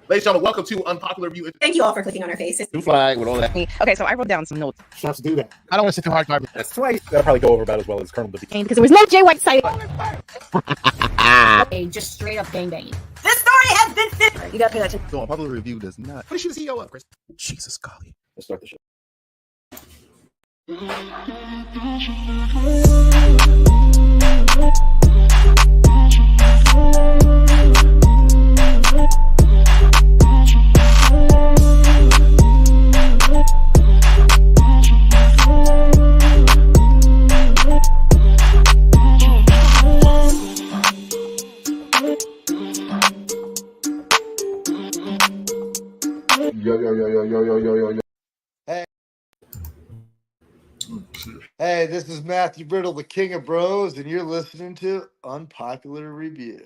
Ladies and gentlemen, welcome to Unpopular Review. Thank you all for clicking on our faces. New flag with all that. Okay, so I wrote down some notes. Let's do that. I don't want to sit too hard. That's twice. That'll probably go over about as well as Colonel Because there was no Jay White sighting. Just straight up gangbanging. This story has been fit. You gotta pay attention. So Unpopular Review does not. What is you the CEO of, Chris? Jesus, golly. Let's start the show. Yo. Hey, this is Matthew Brittle, the King of Bros, and you're listening to Unpopular Review.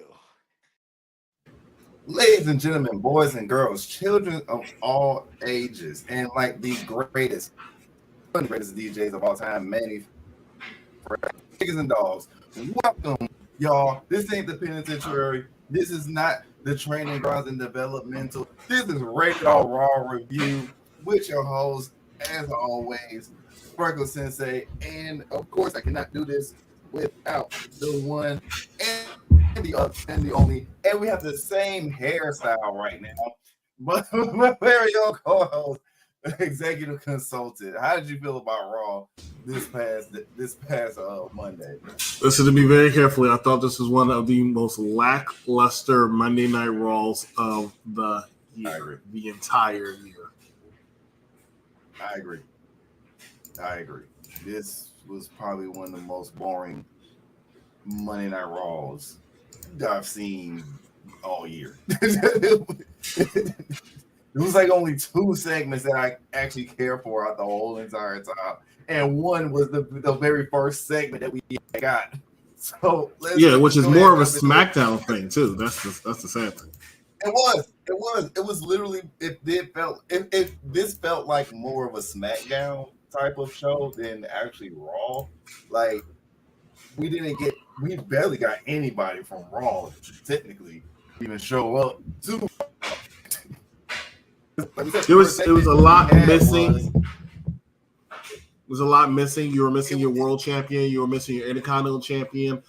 Ladies and gentlemen, boys and girls, children of all ages, and like the greatest DJs of all time, Manny, chickens and dogs. Welcome, y'all. This ain't the penitentiary. This is not the training grounds and developmental. This is Rated R Raw Review with your host, as always, Frecklesensei, and of course, I cannot do this without the one and the other and the only. And we have the same hairstyle right now, but my very own co-host, executive consultant. How did you feel about Raw this past Monday? Listen to me very carefully. I thought this was one of the most lackluster Monday Night Raws of the year, the entire year. I agree. This was probably one of the most boring Monday Night Raws that I've seen all year. It was like only two segments that I actually care for out the whole entire time, and one was the very first segment that we got. So which is more of a SmackDown thing too. That's the sad thing. It was literally this felt like more of a SmackDown type of show than actually Raw. Like we barely got anybody from Raw to technically even show up to. It was a lot missing. It was a lot missing. You were missing your world champion. You were missing your Intercontinental champion.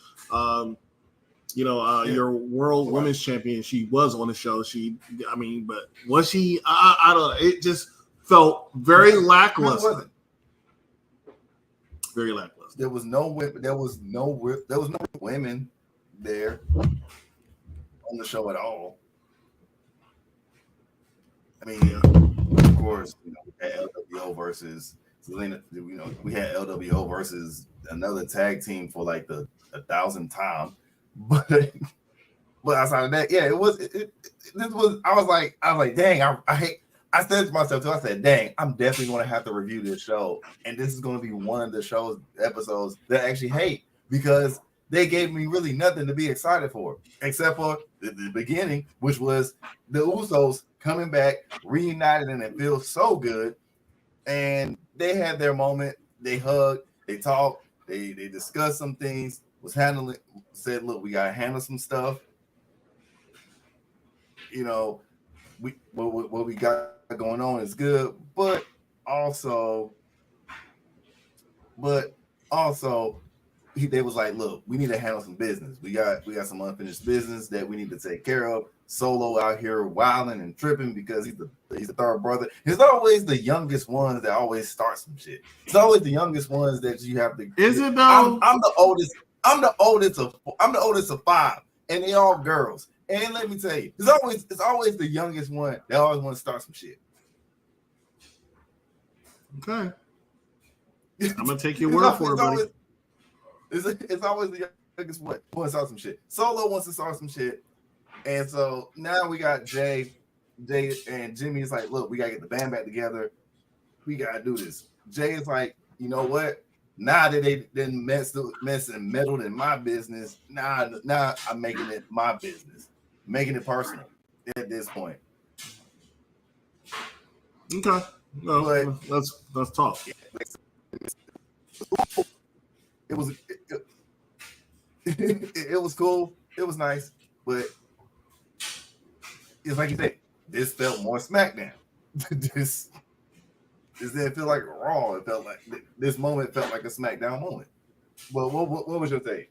Your world women's champion. She was on the show. But was she? I don't know. It just felt very lackluster. Very lackluster. There was no women there on the show at all. I mean, of course, we had LWO versus Selena. We had LWO versus another tag team for like the 1,000th time. But outside of that, it was. I was like, dang, I said to myself too. I said, dang, I'm definitely going to have to review this show, and this is going to be one of the episodes that I actually hate because they gave me really nothing to be excited for except for the beginning, which was the Usos coming back, reunited, and it feels so good. And they had their moment. They hugged, they talked, they discussed some things. Said, look, we gotta handle some stuff. What we got going on is good, but also, they was like, look, we need to handle some business. We got some unfinished business that we need to take care of. Solo out here wilding and tripping because he's the third brother. It's always the youngest ones that always start some shit. It's always the youngest ones that you have to. Is it though? I'm the oldest. I'm the oldest of five, and they all girls. And let me tell you, it's always the youngest one that always want to start some shit. Okay, I'm gonna take your word for it, buddy. It's always the youngest one who wants to start some shit. Solo wants to start some shit, and so now we got Jay, and Jimmy is like, look, we gotta get the band back together. We gotta do this. Jay is like, you know what? Now that they didn't mess and meddled in my business, now I'm making it my business, making it personal at this point. Okay, no, let's talk. It was cool. It was nice, but it's like you said, this felt more SmackDown. this didn't feel like Raw. It felt like this moment felt like a SmackDown moment. Well, what was your take?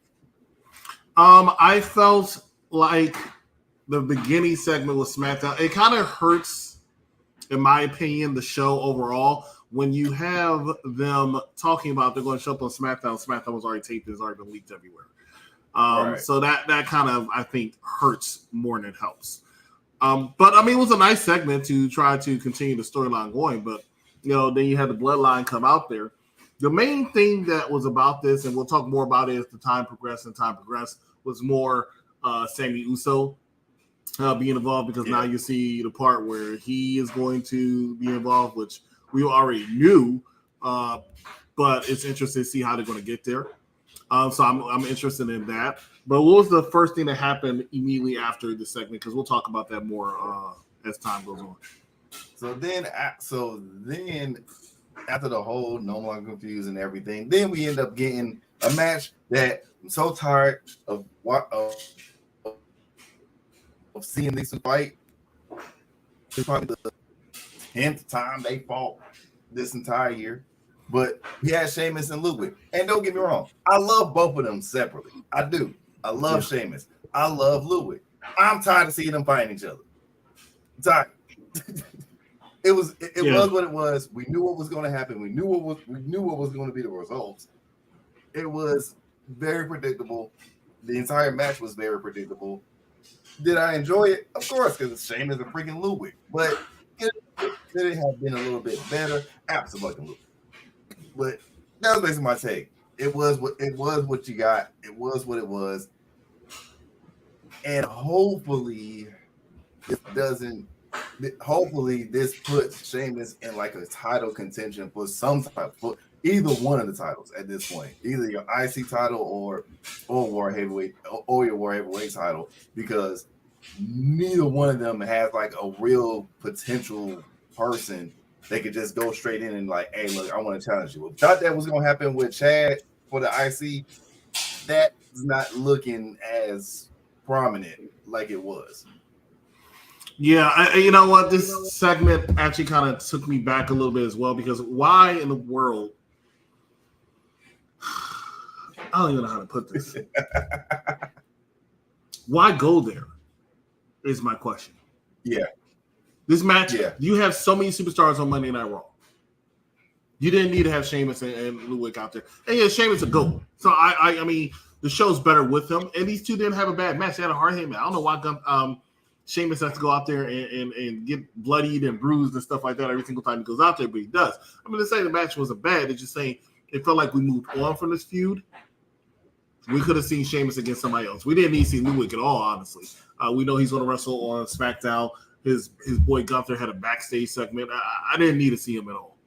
I felt like the beginning segment with SmackDown. It kind of hurts, in my opinion, the show overall when you have them talking about they're going to show up on SmackDown. SmackDown was already taped, it's already been leaked everywhere. Right. So that kind of, I think, hurts more than it helps. But I mean, it was a nice segment to try to continue the storyline going. But then you had the Bloodline come out there. The main thing that was about this, and we'll talk more about it as the time progressed, was more Sami Uso being involved, because now you see the part where he is going to be involved, which we already knew, but it's interesting to see how they're going to get there. So I'm interested in that. But what was the first thing that happened immediately after the segment? Because we'll talk about that more as time goes on. So then after the whole No Longer Confused and everything, then we end up getting a match that I'm so tired of seeing these fight. It's probably the 10th time they fought this entire year. But we had Sheamus and Ludwig. And don't get me wrong, I love both of them separately. I do. I love Sheamus. I love Ludwig. I'm tired of seeing them fighting each other. I'm tired. It was what it was. We knew what was going to happen. We knew what was going to be the results. It was very predictable. The entire match was very predictable. Did I enjoy it? Of course, because it's Sheamus and freaking Ludwig. But could it have been a little bit better? Absolutely. But that was basically my take. It was what you got. It was what it was. And hopefully this puts Sheamus in like a title contention for for either one of the titles at this point, either your IC title or War Heavyweight or your War Heavyweight title, because neither one of them has like a real potential person they could just go straight in and like, hey, look, I want to challenge you. Thought that was going to happen with Chad for the IC. That's not looking as prominent like it was. Yeah, you know what? This segment actually kind of took me back a little bit as well, because why in the world? I don't even know how to put this. Why go there is my question. Yeah. This match, you have so many superstars on Monday Night Raw. You didn't need to have Sheamus and Ludwig out there. And yeah, Sheamus a GOAT. So I mean, the show's better with him. And these two didn't have a bad match. They had a hard hit match. I don't know why Sheamus has to go out there and get bloodied and bruised and stuff like that every single time he goes out there, but he does. I'm going to say the match wasn't bad. It's just saying it felt like we moved on from this feud. We could have seen Sheamus against somebody else. We didn't need to see Ludwig at all, honestly. We know he's going to wrestle on SmackDown. His boy Gunther had a backstage segment. I didn't need to see him at all.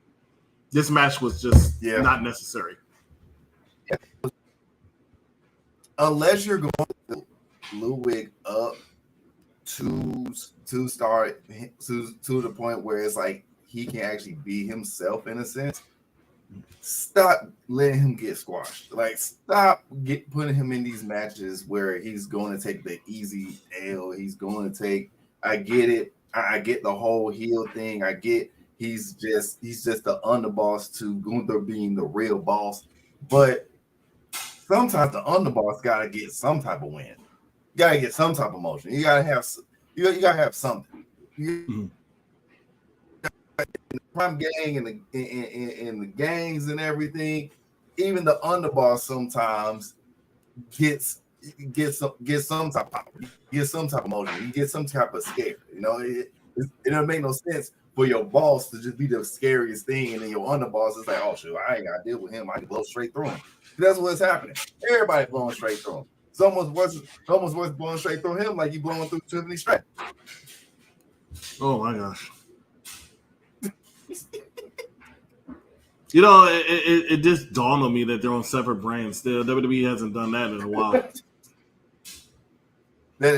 This match was just not necessary. Unless you're going to Ludwig up to start to the point where it's like he can actually be himself in a sense. Stop letting him get squashed. Like, stop putting him in these matches where he's going to take the easy L. He's going to take. I get it. I get the whole heel thing. I get he's just the underboss to Gunther being the real boss. But sometimes the underboss gotta get some type of win. You gotta get some type of motion. You gotta have something. The Prime Gang and the gangs and everything. Even the underboss sometimes gets some type of motion. You get some type of scare. You know, it don't make no sense for your boss to just be the scariest thing, and then your underboss is like, oh shoot, I ain't gotta deal with him. I can blow straight through him. That's what's happening. Everybody blowing straight through him. It's almost worse blowing straight through him like you blowing through Tiffany Stratton. Oh my gosh. You know, it just dawned on me that they're on separate brands still. WWE hasn't done that in a while. It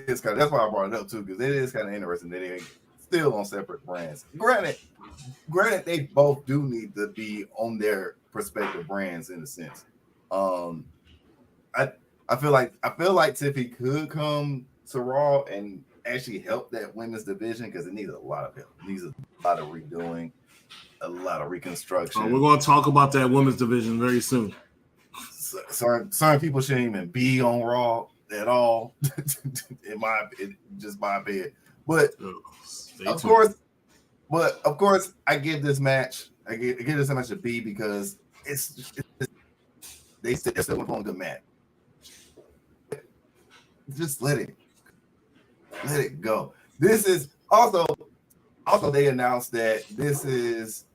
is kind of, that's why I brought it up too, because it is kind of interesting that they're still on separate brands. Granted, they both do need to be on their respective brands in a sense. I feel like Tiffy could come to Raw and actually help that women's division because it needs a lot of help. It needs a lot of redoing, a lot of reconstruction. We're going to talk about that women's division very soon. Certain people shouldn't even be on Raw at all. Just my opinion. But of course, I give this match. I give this match a B because they still went on a good match. Just let it go. This is also they announced that this is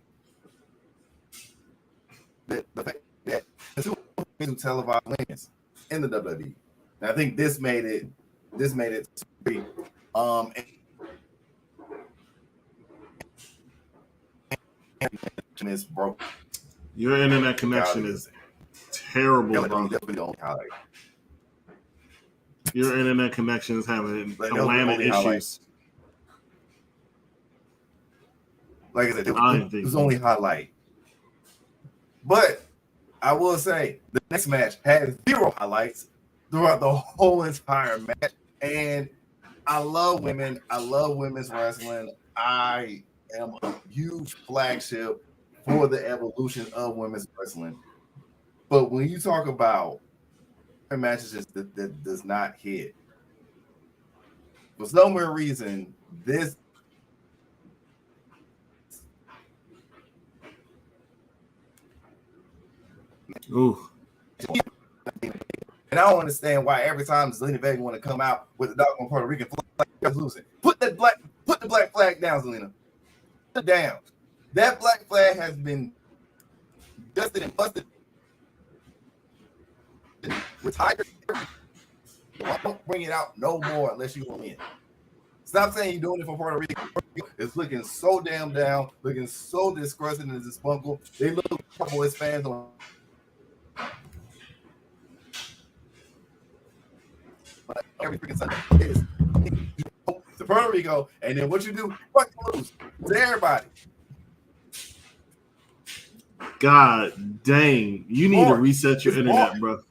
the fact that the two televised wins in the WWE. And I think this made it free. Is broke. Your internet connection is terrible, bro. Your internet connection is having Atlanta issues. Like I said, it was only highlight. But I will say the next match had 0 highlights throughout the whole entire match. And I love women. I love women's wrestling. I am a huge flagship for the evolution of women's wrestling. But when you talk about matches that does not hit, for some weird reason, this Ooh. And I don't understand why every time Zelina Vega want to come out with the doggone Puerto Rican flag, losing. Put the black flag down, Zelina. Put it down. That black flag has been dusted and busted. Retired. Don't bring it out no more unless you want in. Stop saying you're doing it for Puerto Rico. It's looking so damn down, looking so disgusted and disgruntled. They look Cowboys fans on every freaking Sunday. To Puerto Rico, and then what you do? Fuck lose to everybody. God dang. You need to reset your internet, bro.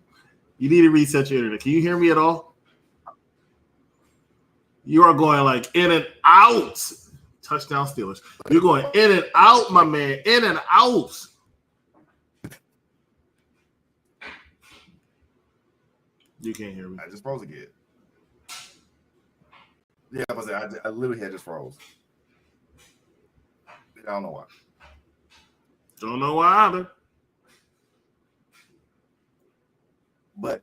You need to reset your internet. Can you hear me at all? You are going like in and out. Touchdown Steelers. You're going in and out, my man. In and out. You can't hear me. I just froze again. Yeah, I literally had just froze. I don't know why. Don't know why either. But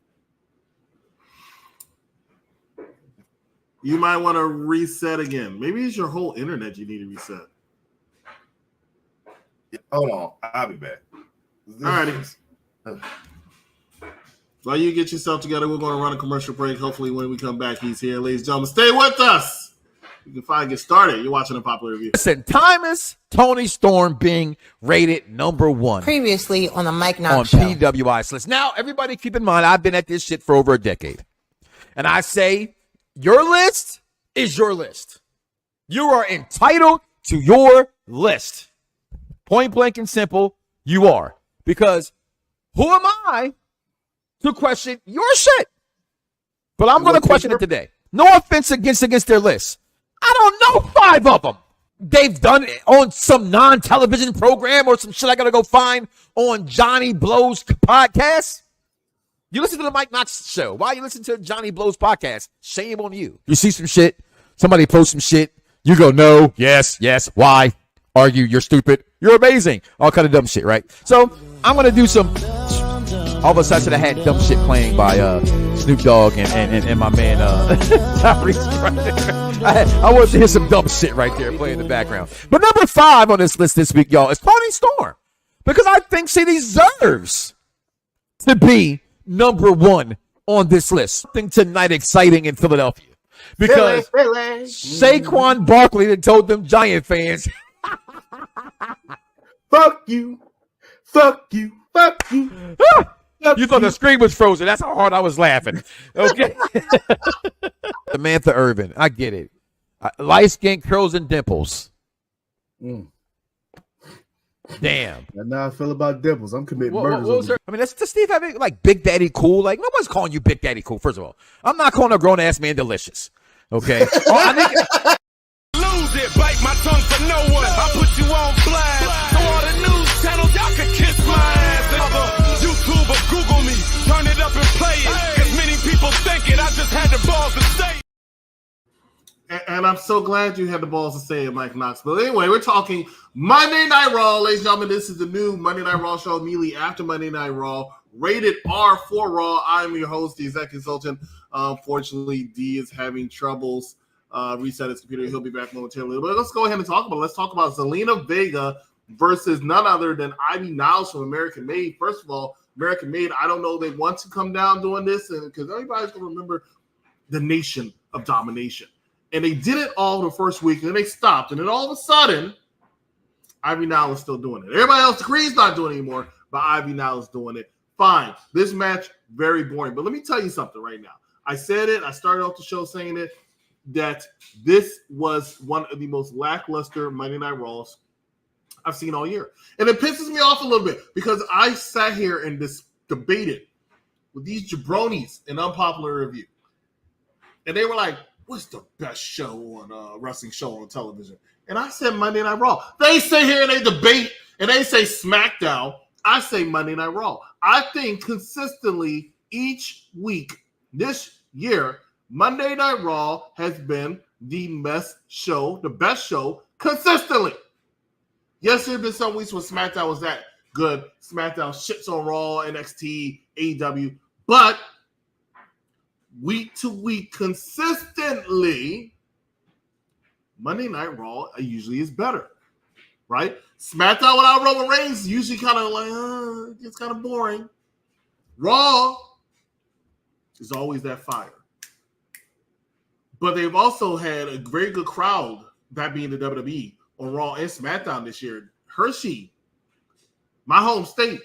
you might want to reset again. Maybe it's your whole internet you need to reset. Yeah, hold on. I'll be back. All righty. While you get yourself together, we're going to run a commercial break. Hopefully when we come back, he's here. Ladies and gentlemen, stay with us. You can finally get started. You're watching a popular review. Listen, Thomas Tony Storm being rated number 1. Previously on the Mike Knox on show. PWI's list. Now, everybody keep in mind, I've been at this shit for over a decade. And I say, your list is your list. You are entitled to your list. Point blank and simple, you are. Because who am I to question your shit? But I'm going to question it today. No offense against their list. I don't know 5 of them. They've done it on some non-television program or some shit I got to go find on Johnny Blow's podcast. You listen to the Mike Knox show. Why you listen to Johnny Blow's podcast? Shame on you. You see some shit, somebody posts some shit, you go, no, yes, why? Argue, you're stupid, you're amazing. All kind of dumb shit, right? So I'm going to do some, all of a sudden I had dumb shit playing by Snoop Dogg and my man Tyrese right there. I wanted to hear some dumb shit right there playing in the background. But number 5 on this list this week, y'all, is Tony Storm. Because I think she deserves to be number 1 on this list. Something tonight exciting in Philadelphia. Because Saquon Barkley had told them Giant fans, fuck you, fuck you, fuck you. You thought the screen was frozen. That's how hard I was laughing. Okay. Samantha Irvin. I get it. Light skin, curls, and dimples. Damn. And now I feel about dimples. I'm committing murders. What was her? I mean, does Steve have like Big Daddy Cool? Like, nobody's calling you Big Daddy Cool, first of all. I'm not calling a grown-ass man delicious. Okay. Oh, I think Lose it, bite my tongue for no one. I put you on blast. So all the news channels, y'all can kiss my ass. Another YouTube or Google me, turn it up and play it. Cause many people think it, I just had the balls to say it. And I'm so glad you had the balls to say it, Mike Knox. But anyway, we're talking Monday Night Raw. Ladies and gentlemen, this is the new Monday Night Raw show immediately after Monday Night Raw. Rated R for Raw. I'm your host, the executive consultant. Unfortunately, D is having troubles reset his computer. He'll be back momentarily. But let's go ahead and talk about it. Let's talk about Zelina Vega versus none other than Ivy Niles from American Made. First of all, American Made, I don't know they want to come down doing this because everybody's going to remember the Nation of Domination. And they did it all the first week, and then they stopped. And then all of a sudden, Ivy Niles is still doing it. Everybody else, Creed's not doing it anymore, but Ivy Niles is doing it. Fine. This match, very boring. But let me tell you something right now. I said it. I started off the show saying it, that this was one of the most lackluster Monday Night Raws I've seen all year. And it pisses me off a little bit because I sat here and debated with these jabronis in Unpopular Review. And they were like, what's the best show on wrestling show on television? And I said Monday Night Raw. They sit here and they debate and they say SmackDown. I say Monday Night Raw. I think consistently each week this year, Monday Night Raw has been the best show consistently. Yes, there have been some weeks when SmackDown was that good. SmackDown shits on Raw, NXT, AEW, but week to week consistently, Monday Night Raw usually is better, right? SmackDown without Roman Reigns usually kind of like, it's kind of boring. Raw is always that fire. But they've also had a very good crowd, that being the WWE, on Raw and SmackDown this year. Hershey, my home state,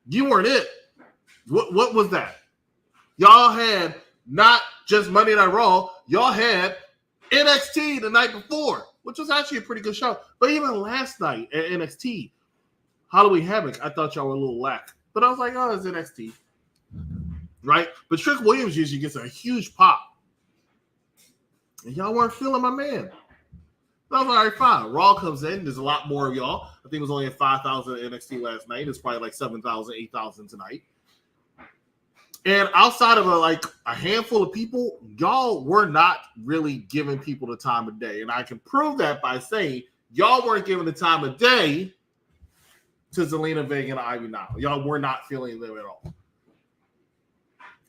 you weren't it. What was that? Y'all had not just Monday Night Raw, y'all had NXT the night before, which was actually a pretty good show. But even last night at NXT, Halloween Havoc, I thought y'all were a little lack. But I was like, oh, it's NXT. Right? But Trick Williams usually gets a huge pop. And y'all weren't feeling my man. I was like, all right, fine. Raw comes in. There's a lot more of y'all. I think it was only at 5,000 at NXT last night. It's probably like 7,000, 8,000 tonight. And outside of a handful of people, y'all were not really giving people the time of day. And I can prove that by saying y'all weren't giving the time of day to Zelina Vega and Ivy Niles. Y'all were not feeling them at all.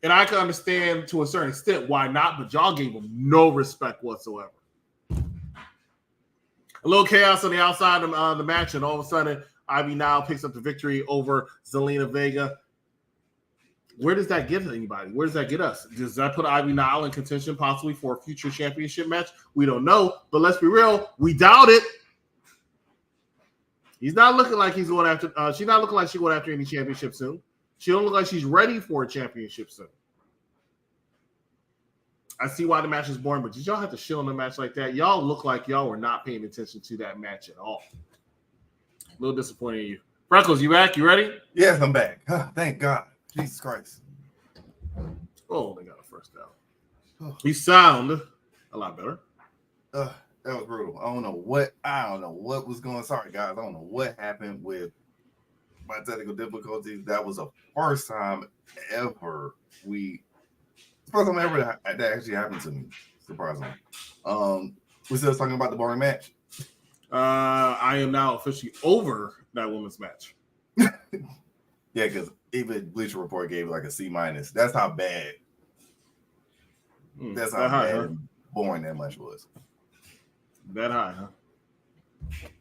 And I can understand to a certain extent why not, but y'all gave them no respect whatsoever. A little chaos on the outside of the match, and all of a sudden, Ivy Niles picks up the victory over Zelina Vega. Where does that get anybody? Where does that get us? Does that put Ivy Niles in contention possibly for a future championship match? We don't know, but let's be real, we doubt it. He's not looking like he's going after. She's not looking like she's going after any championship soon. She don't look like she's ready for a championship soon. I see why the match is boring, but did y'all have to shit on the match like that? Y'all look like y'all were not paying attention to that match at all. A little disappointed in you. Freckles, you back? You ready? Yes, I'm back. Thank God. Jesus Christ. Oh, they got a first down. You sound a lot better. That was brutal. I don't know what was going on. Sorry, guys. I don't know what happened with my technical difficulties. That was the first time ever that actually happened to me. Surprisingly. We still talking about the boring match. I am now officially over that women's match. Yeah, because even Bleacher Report gave it like a C-. That's how bad. That's how bad and boring that match was. That high, huh?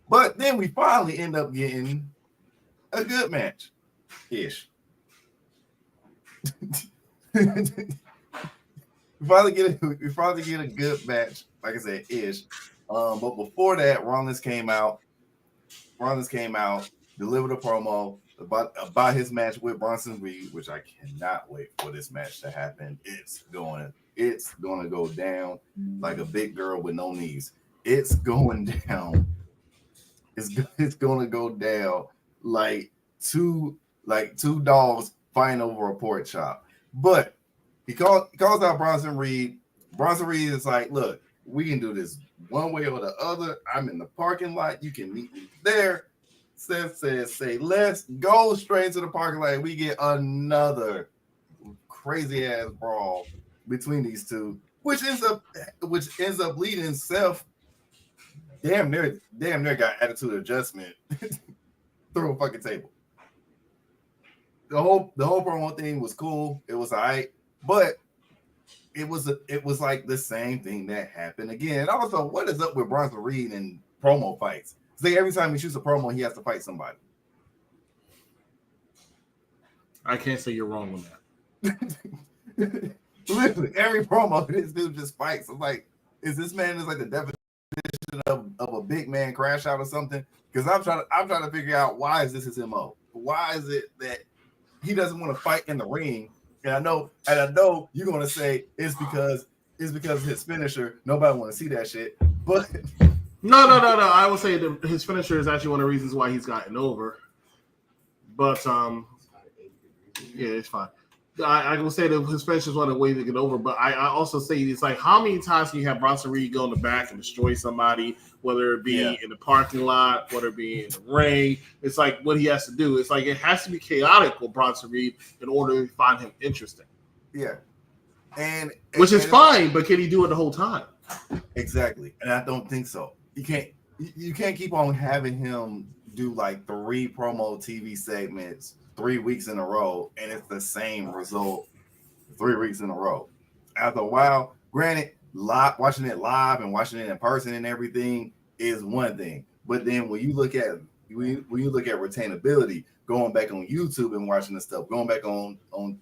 But then we finally end up getting a good match. Ish. We finally get a good match, like I said, ish. But before that, Rollins came out, delivered a promo about his match with Bronson Reed, which I cannot wait for this match to happen. It's gonna go down like a big girl with no knees. It's going down. It's gonna go down like two dogs fighting over a pork chop. But he calls out Bronson Reed. Bronson Reed is like, look, we can do this one way or the other. I'm in the parking lot. You can meet me there. Seth says, say let's go straight to the parking lot. We get another crazy ass brawl between these two, which ends up leading Seth damn near got attitude adjustment through a fucking table. The whole promo thing was cool. It was all right, but it was like the same thing that happened again. And also, what is up with Bronson Reed and promo fights? Say every time he shoots a promo, he has to fight somebody. I can't say you're wrong on that. Literally, every promo, this dude just fights. I'm like, is this man is like the definition of a big man crash out or something? Because I'm trying to figure out, why is this his MO? Why is it that he doesn't want to fight in the ring? And I know you're gonna say it's because his finisher. Nobody want to see that shit. But No. I would say that his finisher is actually one of the reasons why he's gotten over. But yeah, it's fine. I will say that his finisher is one of the ways to get over. But I also say it's like, how many times can you have Bronson Reed go in the back and destroy somebody, whether it be in the parking lot, whether it be in the ring? It's like what he has to do. It's like it has to be chaotic with Bronson Reed in order to find him interesting. Yeah, which is fine, but can he do it the whole time? Exactly, and I don't think so. You can't keep on having him do like 3 promo TV segments 3 weeks in a row, and it's the same result 3 weeks in a row. After a while, granted, watching it live and watching it in person and everything is one thing, but then when you look at retainability, going back on YouTube and watching this stuff, going back on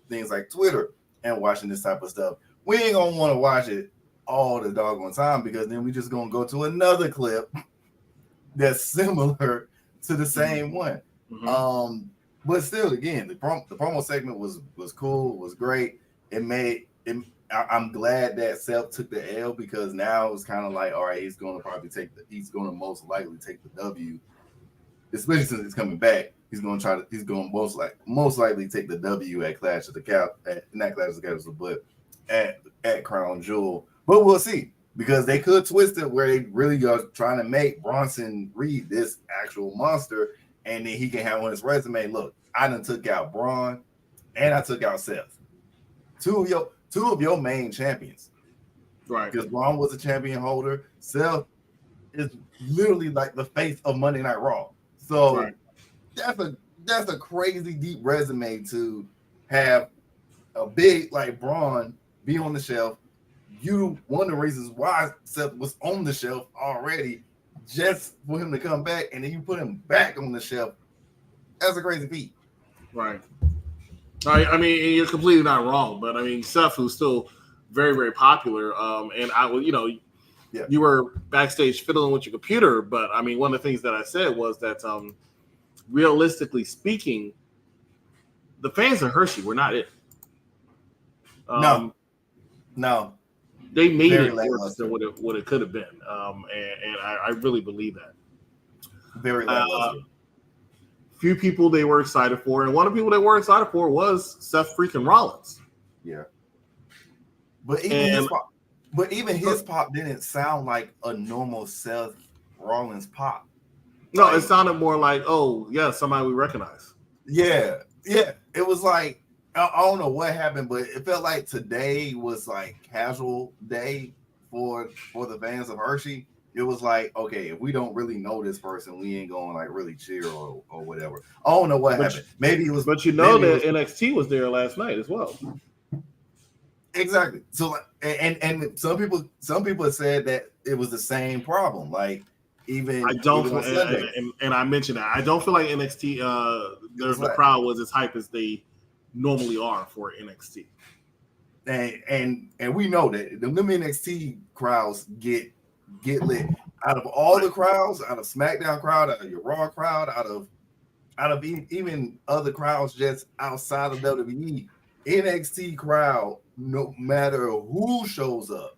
things like Twitter and watching this type of stuff, we ain't gonna want to watch it all the doggone time, because then we just gonna go to another clip that's similar to the same one. Mm-hmm. But still, again, the promo segment was cool, was great. I'm glad that Seth took the L, because now it's kind of like, all right, he's going to most likely take the W, especially since he's coming back. He's going to most likely take the W at Clash of the not Clash of the Castle, but at Crown Jewel. But we'll see, because they could twist it where they really are trying to make Bronson Reed this actual monster, and then he can have on his resume, look, I done took out Braun and I took out Seth. Two of your main champions. Right. Because Braun was a champion holder. Seth is literally like the face of Monday Night Raw. So that's a crazy deep resume to have a big like Braun be on the shelf. One of the reasons why Seth was on the shelf already, just for him to come back, and then you put him back on the shelf. That's a crazy feat. Right. I mean, you're completely not wrong, but I mean, Seth was still very, very popular. And you were backstage fiddling with your computer, but I mean, one of the things that I said was that, realistically speaking, the fans of Hershey were not it. No. They made it worse than what it could have been, and I really believe that. Very lackluster. Few people they were excited for, and one of the people they were excited for was Seth freaking Rollins. Yeah, but even his pop didn't sound like a normal Seth Rollins pop. No, it sounded more like, oh yeah, somebody we recognize. Yeah. It was like, I don't know what happened, but it felt like today was like casual day for the fans of Hershey. It was like, okay, if we don't really know this person, we ain't going like really cheer or whatever. I don't know what happened. Maybe it was, but that NXT was there last night as well. Exactly. So and some people have said that it was the same problem. Like even and I mentioned that I don't feel like NXT the crowd was as hype as they normally are for NXT. And we know that the NXT crowds get lit. Out of all the crowds, out of SmackDown crowd, out of your Raw crowd, out of even other crowds just outside of WWE, NXT crowd, no matter who shows up,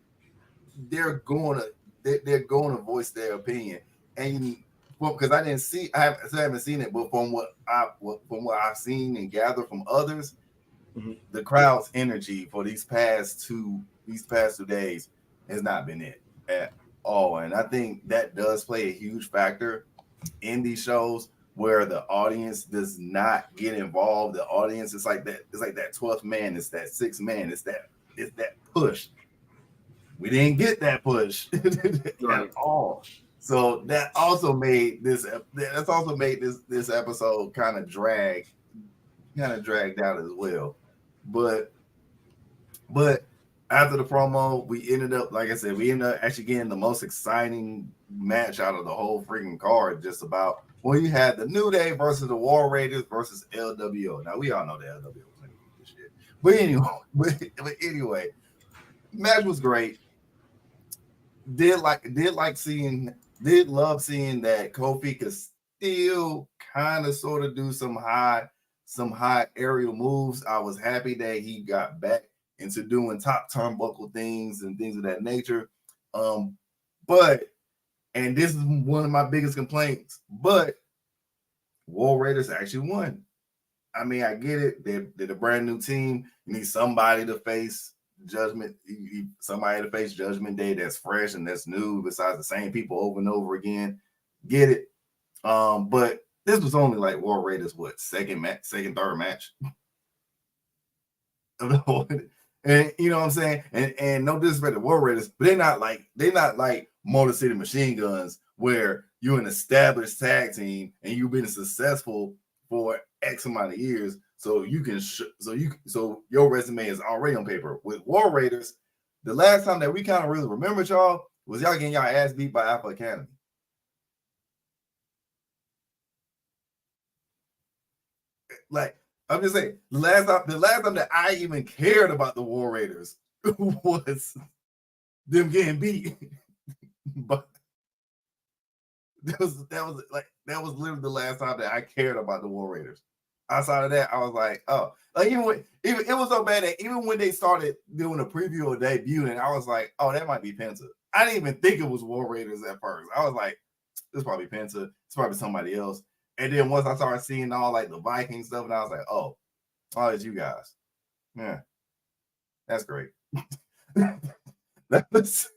they're going to voice their opinion. And because I haven't seen it, but from what I've seen and gathered from others, the crowd's energy for these past 2 days has not been it at all. And I think that does play a huge factor in these shows where the audience does not get involved. The audience is like that. It's like that 12th man. It's that 6th man. It's that push. We didn't get that push at all. So that also made this. That's also made this episode kind of dragged out as well. But after the promo, we ended up, like I said, actually getting the most exciting match out of the whole freaking card. Just about when you had the New Day versus the War Raiders versus LWO. Now we all know the LWO was going to do this shit. But anyway, match was great. Did love seeing that Kofi could still kind of sort of do some high aerial moves. I was happy that he got back into doing top turnbuckle things and things of that nature. But this is one of my biggest complaints, but War Raiders actually won. I mean, I get it. They're a brand new team. You need somebody to face Judgment Day that's fresh and that's new besides the same people over and over again. Get it. But this was only like War Raiders, third match. And you know what I'm saying? And no disrespect to War Raiders, but they're not like Motor City Machine Guns where you're an established tag team and you've been successful for X amount of years. So you can so your resume is already on paper. With War Raiders, the last time that we kind of really remembered y'all was y'all getting y'all ass beat by Alpha Academy. Like, I'm just saying, the last time that I even cared about the War Raiders was them getting beat. But that was literally the last time that I cared about the War Raiders. Outside of that, I was like, oh, like even it was so bad that even when they started doing a preview or debut, and I was like, oh, that might be Penta. I didn't even think it was War Raiders at first. I was like, this is probably Penta. It's probably somebody else. And then once I started seeing all like the Viking stuff, and I was like, oh, it's you guys. Yeah, that's great. No, just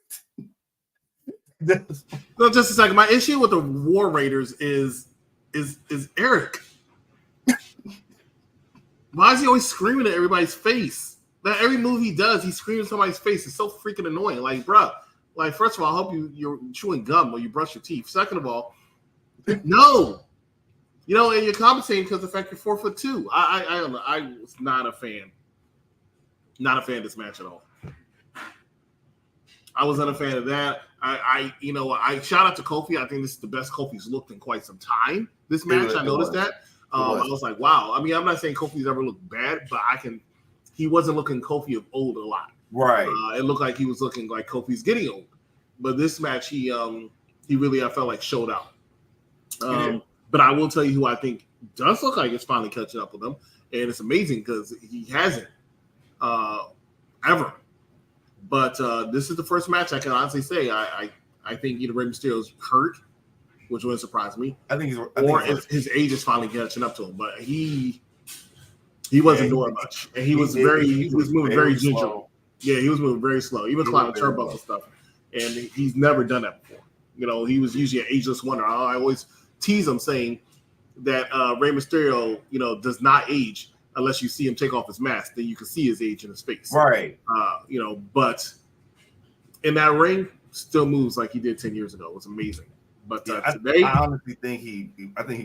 a second. My issue with the War Raiders is Eric. Why is he always screaming at everybody's face? That every move he does, he screams at somebody's face. It's so freaking annoying. Like, bro, like, first of all, I hope you're chewing gum while you brush your teeth. Second of all, no. You know, and you're compensating because of the fact you're 4'2". I don't know. I was not a fan. Not a fan of this match at all. I wasn't a fan of that. I shout out to Kofi. I think this is the best Kofi's looked in quite some time. This match, I noticed that. I was like, wow. I mean, I'm not saying Kofi's ever looked bad, but he wasn't looking Kofi of old a lot. Right. It looked like he was looking like Kofi's getting old. But this match, he really, I felt like, showed out. But I will tell you who I think does look like it's finally catching up with him. And it's amazing because he hasn't ever. But this is the first match I can honestly say I think Rey Mysterio's hurt, which wouldn't surprise me. His age is finally catching up to him. But he wasn't doing much, and he was moving very gingerly. Yeah, he was moving very slow. He was climbing turnbuckle stuff, and he's never done that before. You know, he was usually an ageless wonder. I always tease him saying that Rey Mysterio, does not age unless you see him take off his mask. Then you can see his age in his face. Right. But in that ring, still moves like he did 10 years ago. It was amazing. But today, I honestly think he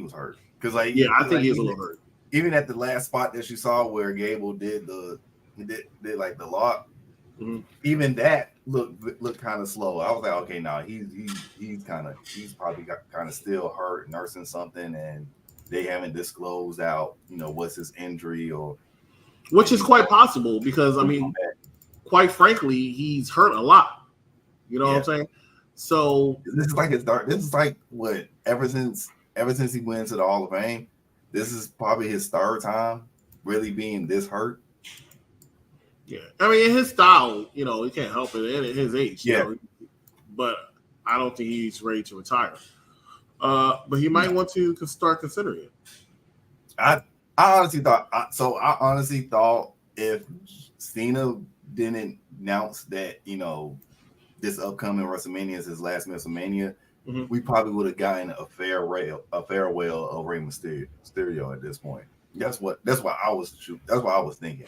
was hurt because I think he was a little hurt. Even at the last spot that you saw where Gable did like the lock, even that looked kind of slow. I was like, okay, no, he's probably got kind of still hurt, nursing something, and they haven't disclosed out, what's his injury or, which is quite possible because I mean, quite frankly, he's hurt a lot. You know what I'm saying? So this is like this is like what ever since he went into the Hall of Fame, this is probably his third time really being this hurt. Yeah, I mean, in his style, he can't help it at his age. But I don't think he's ready to retire. But he might want to start considering it. I honestly thought if Cena didn't announce that, this upcoming WrestleMania is his last WrestleMania, we probably would have gotten a farewell of Rey Mysterio at this point. That's why I was thinking.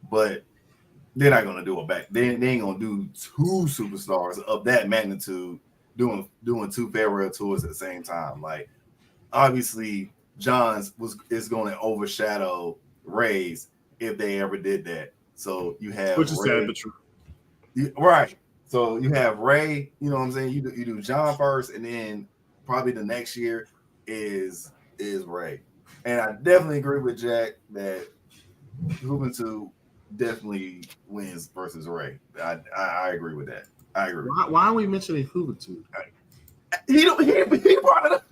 But they're not gonna do it back. They ain't gonna do two superstars of that magnitude doing two farewell tours at the same time. Like, obviously, John's is going to overshadow Ray's if they ever did that. So you have which is Ray, sad but true. right? So you have Ray. You know what I'm saying? You do John first, and then probably the next year is Ray. And I definitely agree with Jack that Juventud definitely wins versus Ray. I agree with that. I agree. Why are we mentioning Juventud? He brought it up.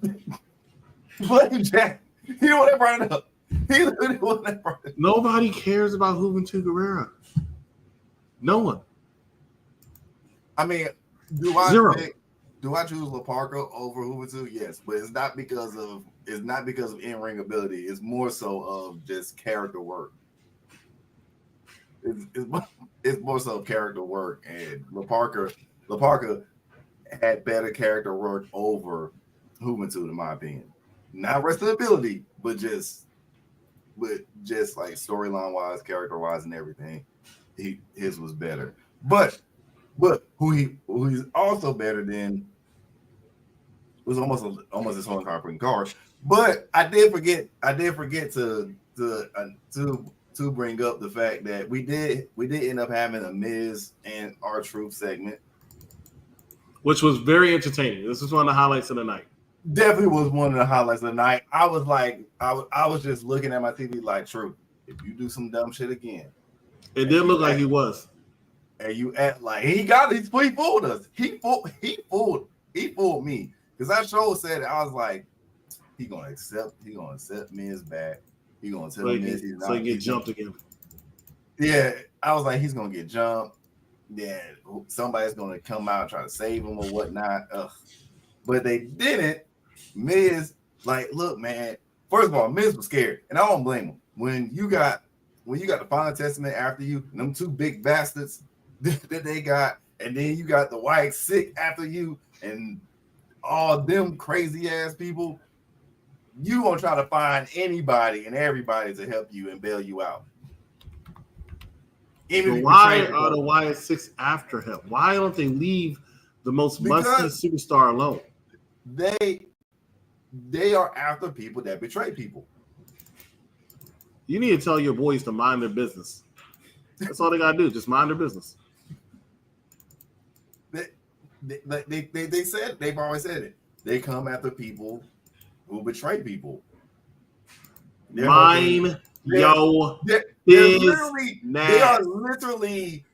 Blame Jack. He the one that brought it up. He the one that brought it up. Nobody cares about Juventud Guerrera. No one. I mean, do I choose La Parca over Juventud? Yes, but it's not because of in-ring ability. It's more so of just character work. It's more so character work, and La Parca had better character work over Juventud, in my opinion. Not wrestling ability, but just like storyline wise, character wise, and everything. His was better. But who he's also better than was almost his whole entire freaking card. But I did forget to bring up the fact that we did end up having a Miz and R-Truth segment, which was very entertaining. This is one of the highlights of the night. Definitely was one of the highlights of the night. I was like, I was just looking at my TV like, Truth, if you do some dumb shit again. It did look like he was. And you act like he fooled us. He fooled me. Because I sure said it. I was like, he gonna accept Miz back. He gonna tell Miz he's not. So he get jumped again. Yeah, I was like, he's gonna get jumped. Yeah, somebody's gonna come out and try to save him or whatnot. Ugh. But they didn't. Miz, like, look, man. First of all, Miz was scared, and I don't blame him. When you got the Final Testament after you, and them two big bastards that they got, and then you got the White Sick after you, and all them crazy ass people, you gonna try to find anybody and everybody to help you and bail you out. But why are the Wyatt Six after him? Why don't they leave the most must-see superstar alone? They are after people that betray people. You need to tell your boys to mind their business. That's all they gotta do. Just mind their business. They've always said it. They come after people who betray people. They are literally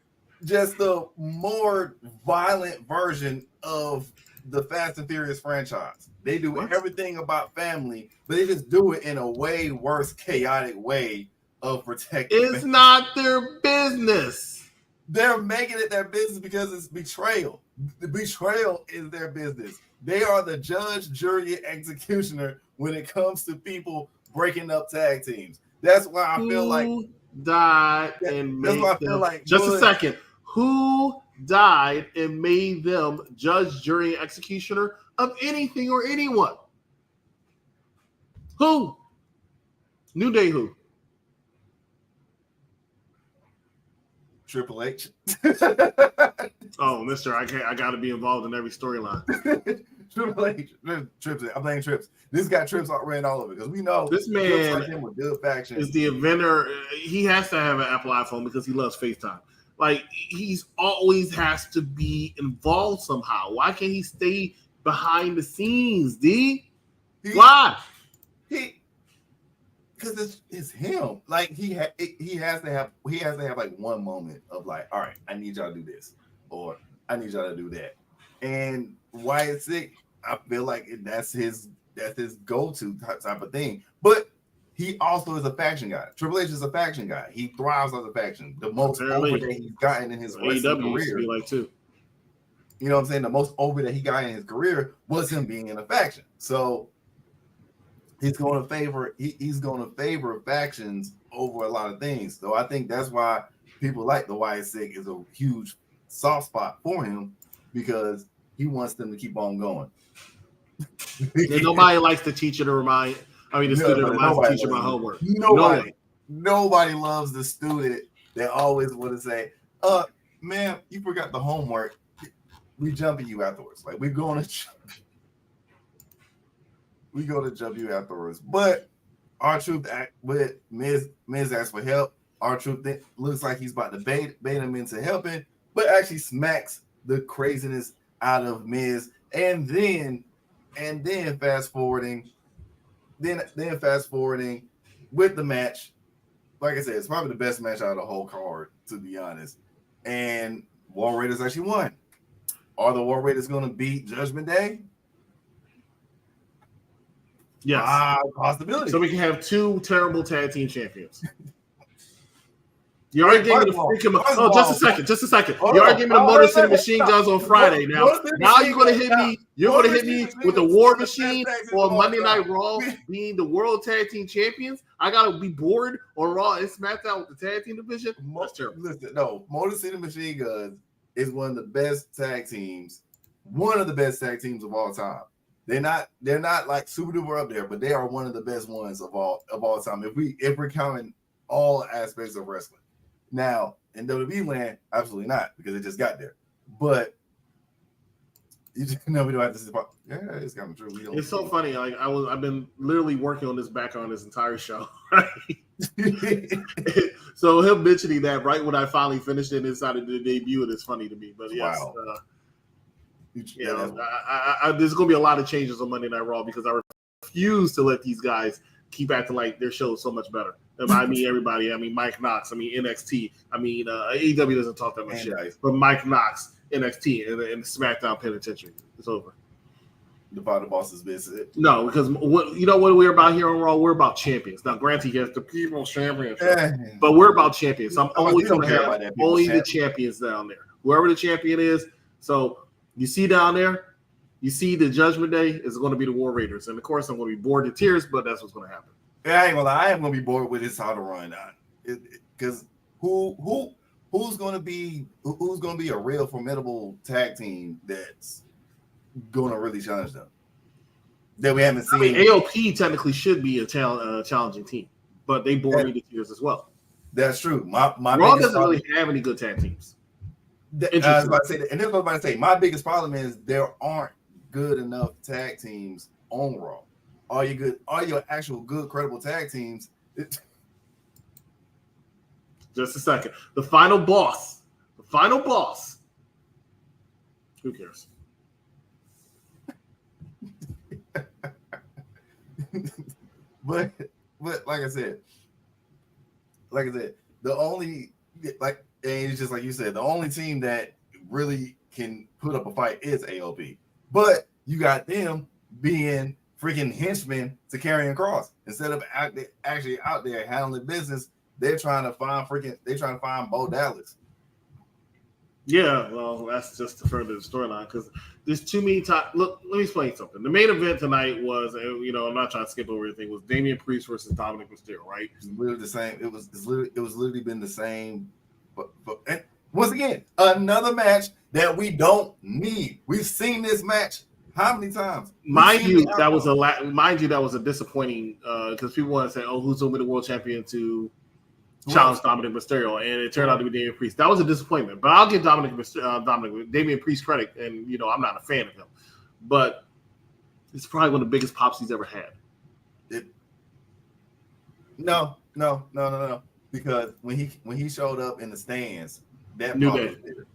just the more violent version of the Fast and Furious franchise. They do everything about family, but they just do it in a way worse, chaotic way of protecting. It's not their business. They're making it their business because it's betrayal. The betrayal is their business. They are the judge, jury, executioner when it comes to people breaking up tag teams. That's why I feel like died and made them. Just a second. Who died and made them judge, jury, and executioner of anything or anyone? Who? New Day who? Triple H. Oh, mister, I got to be involved in every storyline. Triple H. Trips. I'm playing Trips. This guy Trips ran all over because we know this man like him with good faction. Is the inventor. He has to have an Apple iPhone because he loves FaceTime. Like, he's always has to be involved somehow. Why can't he stay behind the scenes, D? Why? Because it's him. Like, he has to have like one moment of like, all right, I need y'all to do this, or I need y'all to do that. And Wyatt Sick, I feel like that's his go-to type of thing. But he also is a faction guy. Triple H is a faction guy. He thrives on the faction. The most over that he's gotten in his wrestling career. Like too. You know what I'm saying? The most over that he got in his career was him being in a faction. So he's going to favor factions over a lot of things. So I think that's why people like the Wyatt Sick is a huge soft spot for him, because he wants them to keep on going. And nobody likes the teacher to remind. I mean, the student reminds the teacher about homework. Nobody loves the student that always want to say, "Ma'am, you forgot the homework. We jumping you afterwards. Like we're going to jump you afterwards." But R-Truth with Miz asks for help. R-Truth looks like he's about to bait him into helping, but actually smacks the craziness out of Miz, and then fast forwarding with the match. Like I said, it's probably the best match out of the whole card, to be honest. And War Raiders actually won. Are the War Raiders going to beat Judgment Day? Yes. Possibility. So we can have two terrible tag team champions. You already gave me the freaking. Oh, just a second. You already gave me the Motor City Machine Guns on Friday. Now you're gonna hit me. You're gonna hit me with the War Machine on Monday Night Raw being the World Tag Team Champions. I gotta be bored on Raw and SmackDown with the tag team division. That's terrible. Listen, no, Motor City Machine Guns is one of the best tag teams. One of the best tag teams of all time. They're not like super duper up there, but they are one of the best ones of all time. If we're counting all aspects of wrestling. Now, in WWE land, absolutely not, because it just got there. But you just know we don't have to see. Yeah, it's kind of true. It's so funny. Like I've been literally working on this background this entire show. Right? So him mentioning that right when I finally finished it and decided to debut it is funny to me. But yes, wow. There's going to be a lot of changes on Monday Night Raw because I refuse to let these guys keep acting like their show is so much better. I mean, everybody. I mean, Mike Knox. I mean, NXT. I mean, AEW doesn't talk that much shit. But Mike Knox, NXT, and SmackDown Penitentiary. It's over. The final boss is busy. No, because what we're about here on Raw? We're about champions. Now, granted, yes, the People's Championship, but we're about champions. So I'm always going to have only the champions down there. Whoever the champion is. So you see down there, you see the Judgment Day is going to be the War Raiders, and of course, I'm going to be bored to tears, but that's what's going to happen. Yeah, I ain't gonna lie. I am gonna be bored with this how to run because who's gonna be a real formidable tag team that's gonna really challenge them that we haven't seen. I mean, AOP technically should be a challenging team, but they bore me to tears as well. That's true. My Raw doesn't really have any good tag teams. I was about to say that, and that's what I was about to say. My biggest problem is there aren't good enough tag teams on Raw. All your actual good, credible tag teams. Just a second. The final boss. Who cares? but like I said, the only and it's just like you said, the only team that really can put up a fight is AOP. But you got them being freaking henchmen to Karrion Kross instead of actually out there handling business. They're trying to find Bo Dallas. Yeah, well, that's just to further the storyline because there's too many times. Look, let me explain something. The main event tonight was, I'm not trying to skip over everything. Was Damian Priest versus Dominic Mysterio, right? It's literally the same. It was literally been the same. But and once again, another match that we don't need. We've seen this match how many times? Mind you, that was a disappointing because people want to say, "Oh, who's going to be the world champion to challenge Dominic Mysterio?" And it turned out to be Damian Priest. That was a disappointment. But I'll give Damian Priest credit, and I'm not a fan of him, but it's probably one of the biggest pops he's ever had. No. Because when he showed up in the stands, that pop was bigger.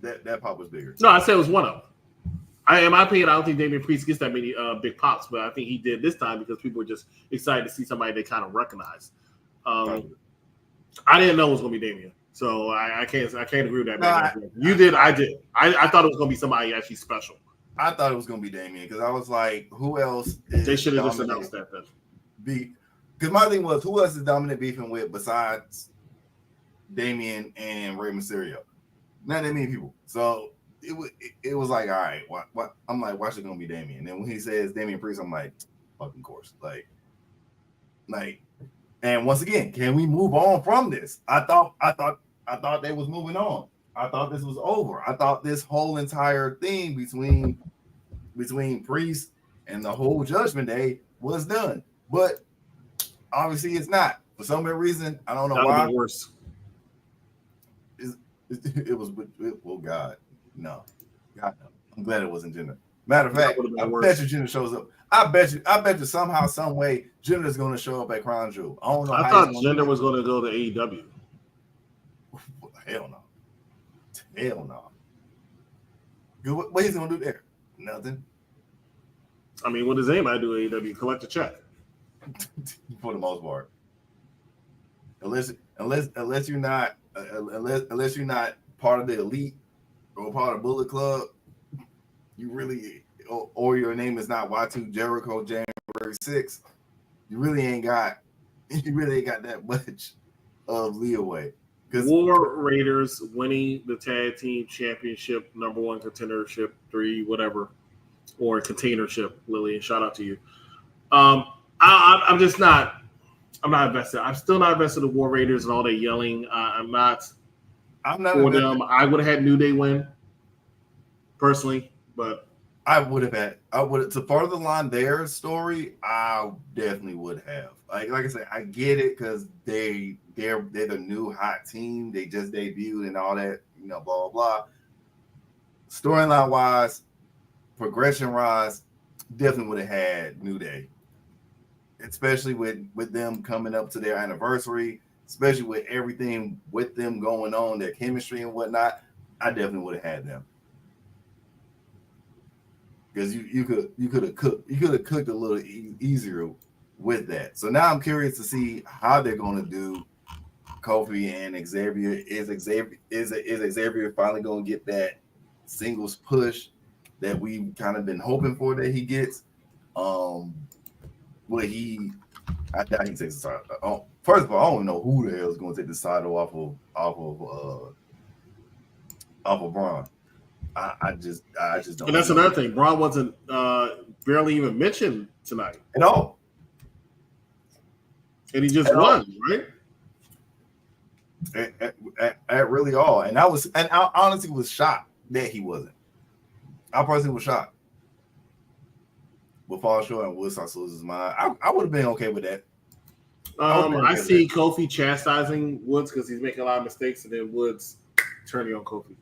That pop was bigger. No, I said it was one of them. In my opinion, I don't think Damian Priest gets that many big pops, but I think he did this time because people were just excited to see somebody they kind of recognize. I didn't know it was going to be Damian, so I can't agree with that. You did, I did. I thought it was going to be somebody actually special. I thought it was going to be Damian because I was like, who else? They should have just announced that then. Because my thing was, who else is Dominic beefing with besides Damian and Rey Mysterio? Not that many people. So it was like, all right, what? I'm like, why is it gonna be Damian? And then when he says Damian Priest, I'm like, fucking course. Like, and once again, can we move on from this? I thought they was moving on. I thought this was over. I thought this whole entire thing between Priest and the whole Judgment Day was done. But obviously it's not. For some reason, I don't know why. Be worse. It was, oh God, no. God, no. I'm glad it wasn't Jinder. Matter of fact, I bet you Jinder shows up. I bet you somehow, some way, Jinder's going to show up at Crown Jewel. I don't know. I thought Jinder was going to go to AEW. Hell no. Hell no. What he's going to do there? Nothing. I mean, what does anybody do at AEW? Collect a check. For the most part. Unless you're not part of the elite or part of Bullet Club, you really, or your name is not Y2 Jericho January 6th, you really ain't got that much of leeway. War Raiders winning the tag team championship, number one contendership, 3, whatever, or containership. Lillian, shout out to you. I'm just not. I'm not invested. I'm still not invested in the War Raiders and all that yelling. I'm not for them. I would have had New Day win personally, but I would to further line their story. I definitely would have. Like I said, I get it because they're the new hot team. They just debuted and all that, blah blah blah. Storyline wise, progression wise, definitely would have had New Day. Especially with them coming up to their anniversary, especially with everything with them going on, their chemistry and whatnot, I definitely would have had them. Because you could have cooked a little easier with that. So now I'm curious to see how they're going to do Kofi and Xavier. Is Xavier finally going to get that singles push that we've kind of been hoping for that he gets? I doubt he takes the side. First of all, I don't know who the hell is going to take the side off of Braun. I just don't. And that's another thing. Braun wasn't barely even mentioned tonight at all, and he just won, right? At really all, and I honestly was shocked that he wasn't. I personally was shocked. Will fall short and Woods also loses his mind. I would have been okay with that. I see Kofi chastising Woods because he's making a lot of mistakes, and then Woods turning on Kofi.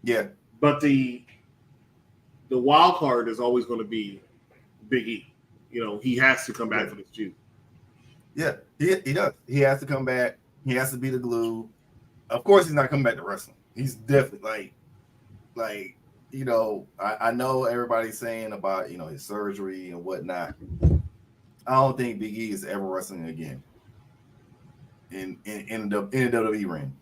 Yeah, but the wild card is always going to be Big E. He has to come back for this feud. Yeah, he does. He has to come back. He has to be the glue. Of course, he's not coming back to wrestling. He's definitely like. I know everybody's saying about his surgery and whatnot. I don't think Big E is ever wrestling again in the WWE ring.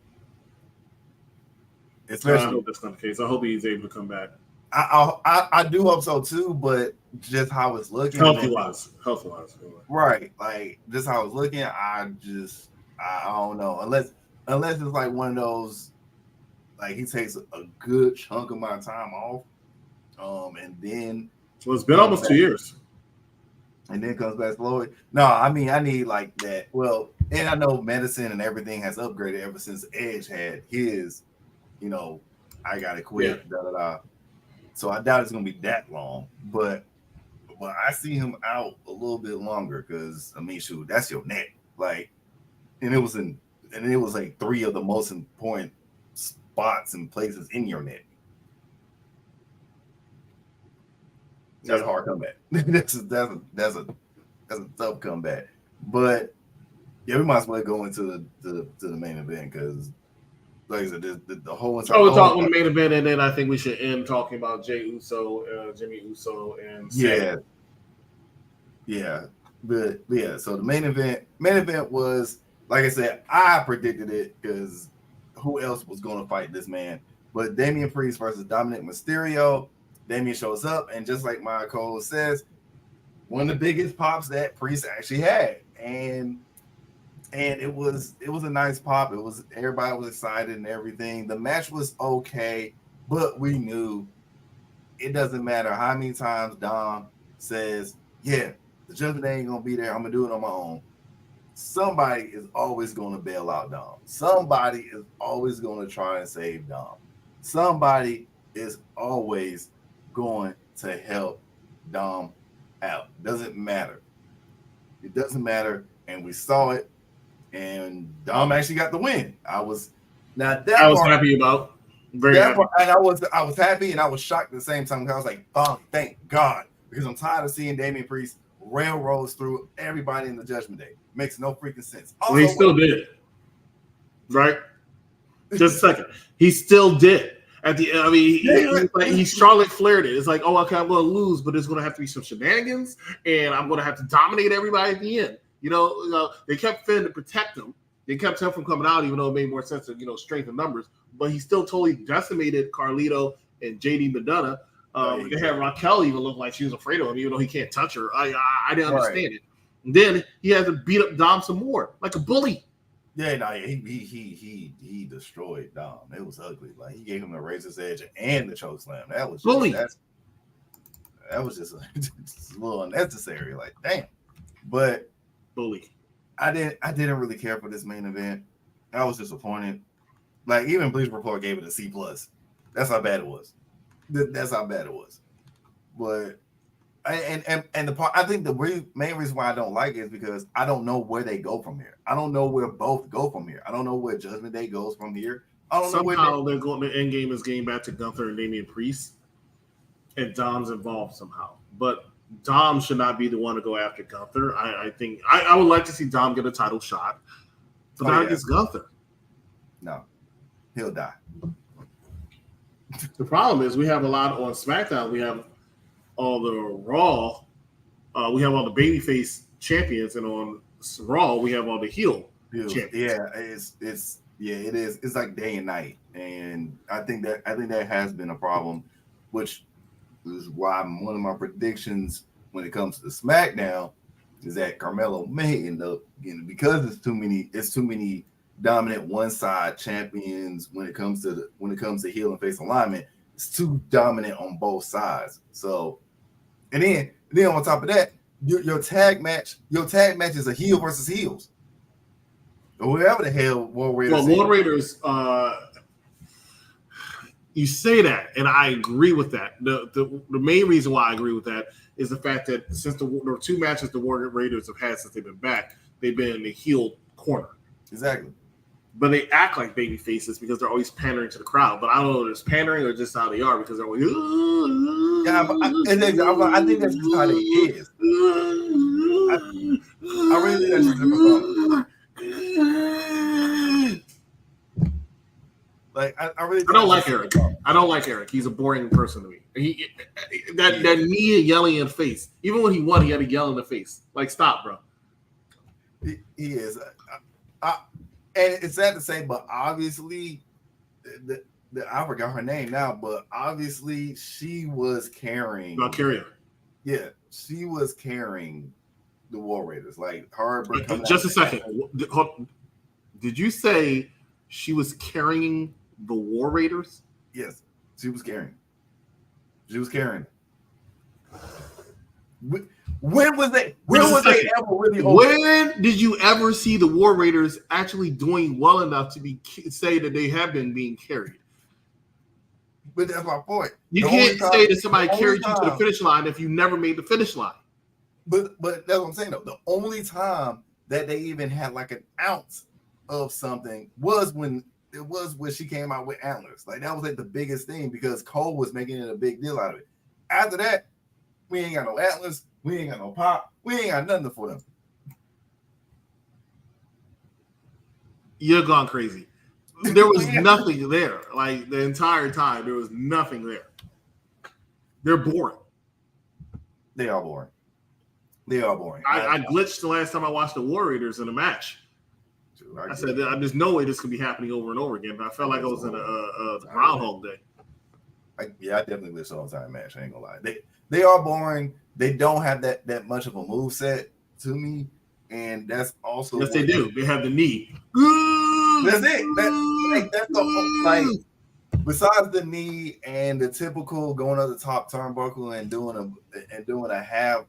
Especially, I hope that's not the case. I hope he's able to come back. I do hope so too, but just how it's looking, healthy wise, right? Like just how it's looking, I don't know unless it's like one of those. Like he takes a good chunk of my time off, and then it's been almost 2 years, and then comes back slowly. No, I mean I need like that. Well, and I know medicine and everything has upgraded ever since Edge had his, I gotta quit. Yeah. So I doubt it's gonna be that long, but I see him out a little bit longer because shoot, that's your neck, like, and it was like 3 of the most important spots and places in your neck. That's a hard comeback. that's a tough comeback. But yeah, we might as well go into the main event because, like I said, the whole entire. We'll talk on the main event, and then I think we should end talking about Jey Uso, Jimmy Uso, and Seth. Yeah. But yeah, so the main event was, like I said, I predicted it because. Who else was going to fight this man? But Damian Priest versus Dominic Mysterio. Damian shows up, and just like my co says, one of the biggest pops that Priest actually had, and it was a nice pop. It was everybody was excited and everything. The match was okay, but we knew it doesn't matter how many times Dom says, "Yeah, The Judgment Day ain't gonna be there. I'm gonna do it on my own. Somebody is always gonna bail out Dom. Somebody is always gonna try and save Dom. Somebody is always going to help Dom out. Doesn't matter. It doesn't matter. And we saw it. And Dom actually got the win. I was happy about. Very happy. And I was happy and I was shocked at the same time. I was like, oh, thank God. Because I'm tired of seeing Damian Priest railroads through everybody in the Judgment Day. Makes no freaking sense. Also, well, he still did. Right? Just a second. He still did. At the end, I mean, he Charlotte flared it. It's like, oh, okay, I'm going to lose, but there's going to have to be some shenanigans, and I'm going to have to dominate everybody at the end. You know, they kept Finn to protect him. They kept him from coming out, even though it made more sense to, strength and numbers. But he still totally decimated Carlito and JD Madonna. They had Raquel even look like she was afraid of him, even though he can't touch her. I didn't understand it. And then he had to beat up Dom some more, like a bully. Yeah, no, he destroyed Dom. It was ugly. Like he gave him the razor's edge and the choke slam. That was bully. That was just a little unnecessary. Like, damn. But bully. I didn't really care for this main event. I was disappointed. Like even Bleacher Report gave it a C+. That's how bad it was. That's how bad it was. But I think the main reason why I don't like it is because I don't know where they go from here. I don't know where both go from here. I don't know where Judgment Day goes from here. I don't know where they're going. The end game is getting back to Gunther and Damian Priest, and Dom's involved somehow. But Dom should not be the one to go after Gunther. I think I would like to see Dom get a title shot, but not against Gunther. No, he'll die. The problem is we have a lot on SmackDown. We have all the Raw. We have all the babyface champions, and on Raw we have all the heel champions. Yeah, it is. It's like day and night, and I think that has been a problem, which is why one of my predictions when it comes to SmackDown is that Carmelo may end up because it's too many dominant one side champions when it comes to heel and face alignment. It's too dominant on both sides. So, and then on top of that, your tag match is a heel versus heels. Or whoever the hell War Raiders. Well, War Raiders. You say that, and I agree with that. The main reason why I agree with that is the fact that since there were two matches the War Raiders have had since they've been back, they've been in the heel corner. Exactly. But they act like baby faces because they're always pandering to the crowd. But I don't know if it's pandering or just how they are because they're always. Yeah, but I think that's just how they is. I really think that's just the performance. Like I don't like Eric. I don't like Eric. He's a boring person to me. That Nia yelling in the face. Even when he won, he had to yell in the face. Like, stop, bro. He is. And it's sad to say, but obviously, I forgot her name now. But obviously, she was carrying. Valkyria. Yeah, she was carrying the War Raiders. Like her. Just a second. Did you say she was carrying the War Raiders? Yes, she was carrying. She was carrying. When was they ever really over? When did you ever see the War Raiders actually doing well enough to say that they have been being carried? But that's my point. You can't say that somebody carried you to the finish line if you never made the finish line. But that's what I'm saying though. The only time that they even had like an ounce of something was when she came out with antlers. Like that was like the biggest thing because Cole was making it a big deal out of it. After that, we ain't got no antlers, we ain't got no pop, we ain't got nothing for them. You're gone crazy. There was nothing there. Like the entire time, there was nothing there. They're boring. They are boring. They are boring. I glitched the last time I watched the War Raiders in a match. I said, there's no way this could be happening over and over again. But I felt like I was in a Groundhog Day. I definitely glitched all the time match. I ain't gonna lie. They are boring. They don't have that much of a move set to me, and that's also yes, they do. They have the knee. That's it. That's the besides the knee and the typical going up the top turnbuckle and doing a half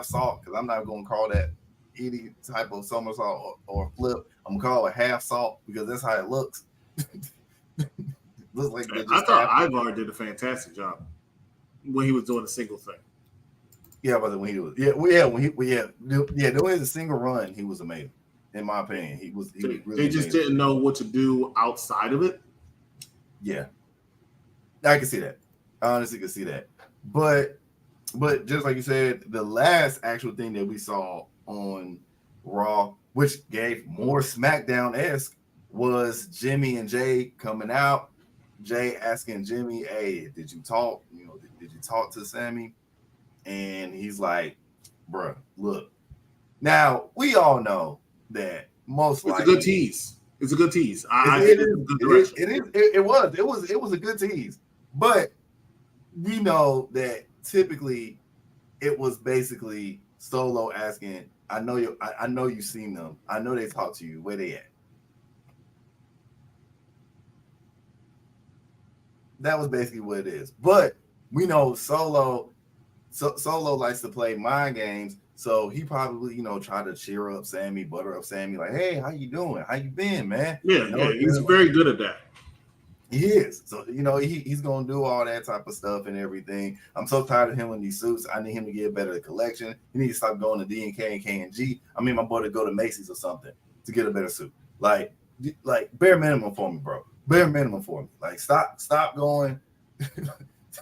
salt, because I'm not gonna call that any type of somersault or flip. I'm gonna call it half salt because that's how it looks. Looks like I thought Ivar did a fantastic job when he was doing a single thing. Yeah, but when he was doing a single run, he was amazing. In my opinion, he was really they just amazing. didn't know what to do outside of it. Yeah, I can see that. I honestly can see that. But just like you said, the last actual thing that we saw on Raw, which gave more SmackDown-esque, was Jimmy and Jay coming out. Jay asking Jimmy, "Hey, did you talk? Did you talk to Sammy?" And he's like, "Bruh, look." Now we all know that most likely it's a good tease. It's a good tease. It was a good tease, but we know that typically it was basically Solo asking, I know you've seen them. I know they talked to you. Where they at? That was basically what it is. But we know Solo likes to play mind games. So he probably, try to cheer up Sammy, butter up Sammy, like, "Hey, how you doing? How you been, man?" Yeah, he's very good at that. He is. So, he's going to do all that type of stuff and everything. I'm so tired of him in these suits. I need him to get better at collection. He needs to stop going to D&K and K&G. I mean, my boy to go to Macy's or something to get a better suit. Like bare minimum for me, bro. Bare minimum for me. Like, stop going.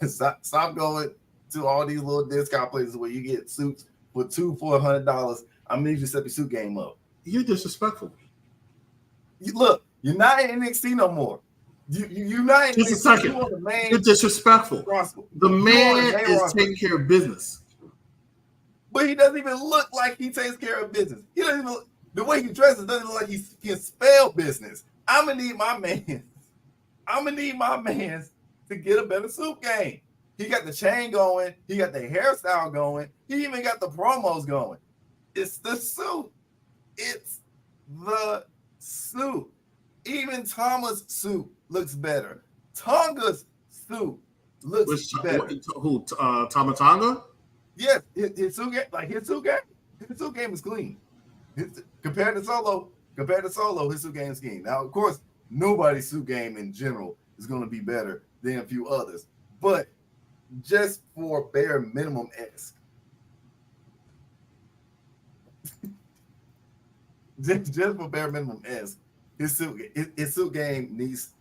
stop going to all these little discount places where you get suits for $400. I need you to step your suit game up. You're disrespectful. Look, you're not in NXT no more. You're not in Just NXT. a second. You're disrespectful. The man is taking care of business. But he doesn't even look like he takes care of business. He doesn't even the way he dresses doesn't look like he can spell business. I'm gonna need my man to get a better suit game. He got the chain going. He got the hairstyle going. He even got the promos going. It's the suit. It's the suit. Even Tama's suit looks better. Tonga's suit looks better. Who? Tama Tonga? Yes, his suit game is clean. Compared to Solo, his suit game is clean. Now, of course, nobody's suit game in general is going to be better than a few others, but just for bare minimum-esque. just for bare minimum-esque, his suit game needs